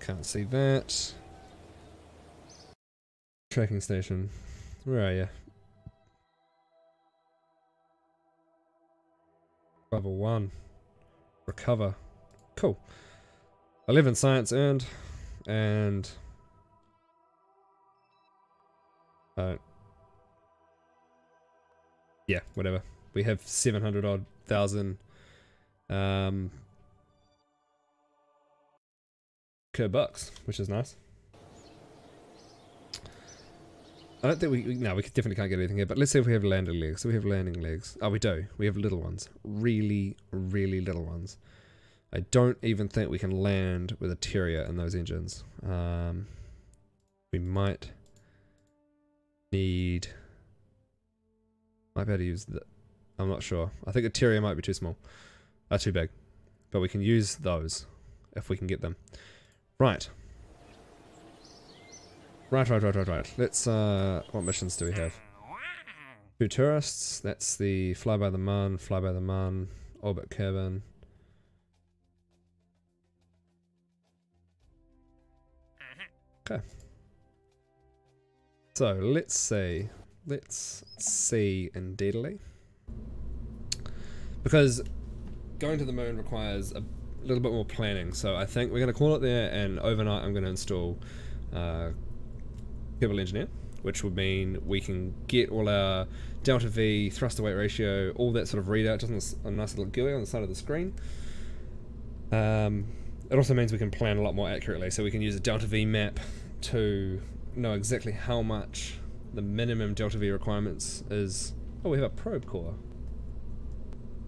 Speaker 1: can't see that. Tracking station. Where are you? Level 1. Recover. Cool. 11 science earned. And... yeah, whatever. We have 700 odd thousand Kerbal, which is nice. I don't think no, we definitely can't get anything here, but let's see if we have landing legs. So we have landing legs. Oh, we do. We have little ones. Really, really little ones. I don't even think we can land with a terrier in those engines. We might need... Might be able to use the... I'm not sure. I think a terrier might be too small. Too big. But we can use those if we can get them. Right. Right. Let's, what missions do we have? 2 tourists. That's the fly by the man, orbit cabin. Okay. So, let's see indeedly. Because going to the moon requires a little bit more planning, so I think we're going to call it there, and overnight I'm going to install Kerbal Engineer, which would mean we can get all our delta V, thrust to weight ratio, all that sort of readout just on a nice little GUI on the side of the screen. It also means we can plan a lot more accurately, so we can use a delta V map to know exactly how much the minimum delta V requirements is. Oh, we have a probe core.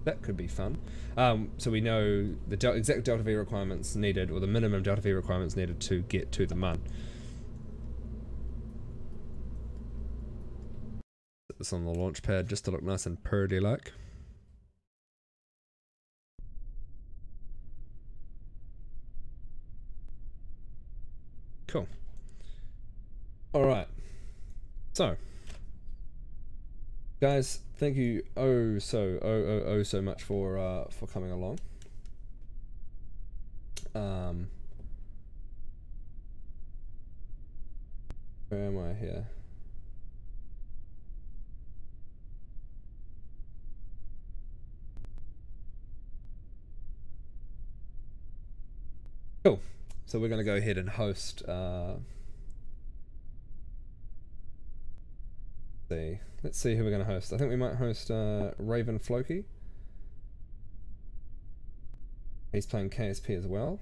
Speaker 1: That could be fun. So we know the exact delta V requirements needed, or the minimum delta V requirements needed to get to the Mun. Put this on the launch pad just to look nice and purdy like. Cool. Alright. So, guys, thank you so much for coming along. Where am I here? Cool. So we're going to go ahead and host. Let's see who we're going to host. I think we might host Raven Floki. He's playing KSP as well.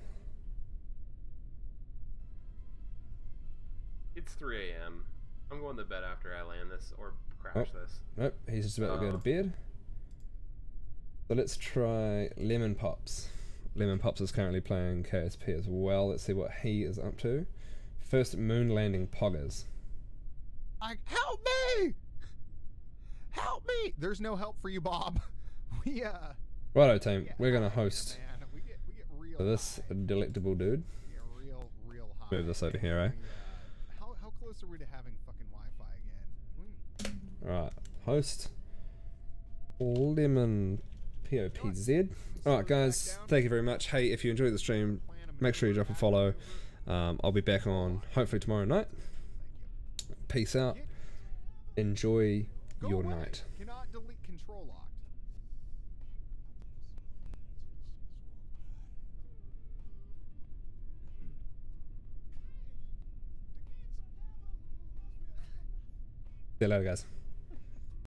Speaker 2: It's 3 a.m. I'm going to bed after I land this or crash this.
Speaker 1: Nope, he's just about to go to bed. So let's try Lemon Pops. Lemon Pops is currently playing KSP as well. Let's see what he is up to. First moon landing poggers.
Speaker 3: Help me! Help me! There's no help for you, Bob.
Speaker 1: Righto team, we're gonna host
Speaker 3: we get real
Speaker 1: this delectable dude.
Speaker 3: We get real high.
Speaker 1: Move this over here, eh?
Speaker 3: How close are we to having fucking Wi-Fi again?
Speaker 1: Alright, host Lemon POPZ. Alright guys, thank you very much. Hey, if you enjoyed the stream, make sure you drop a follow. I'll be back on hopefully tomorrow night. Peace out. Enjoy your night.
Speaker 3: Cannot delete control locked.
Speaker 1: See you later guys.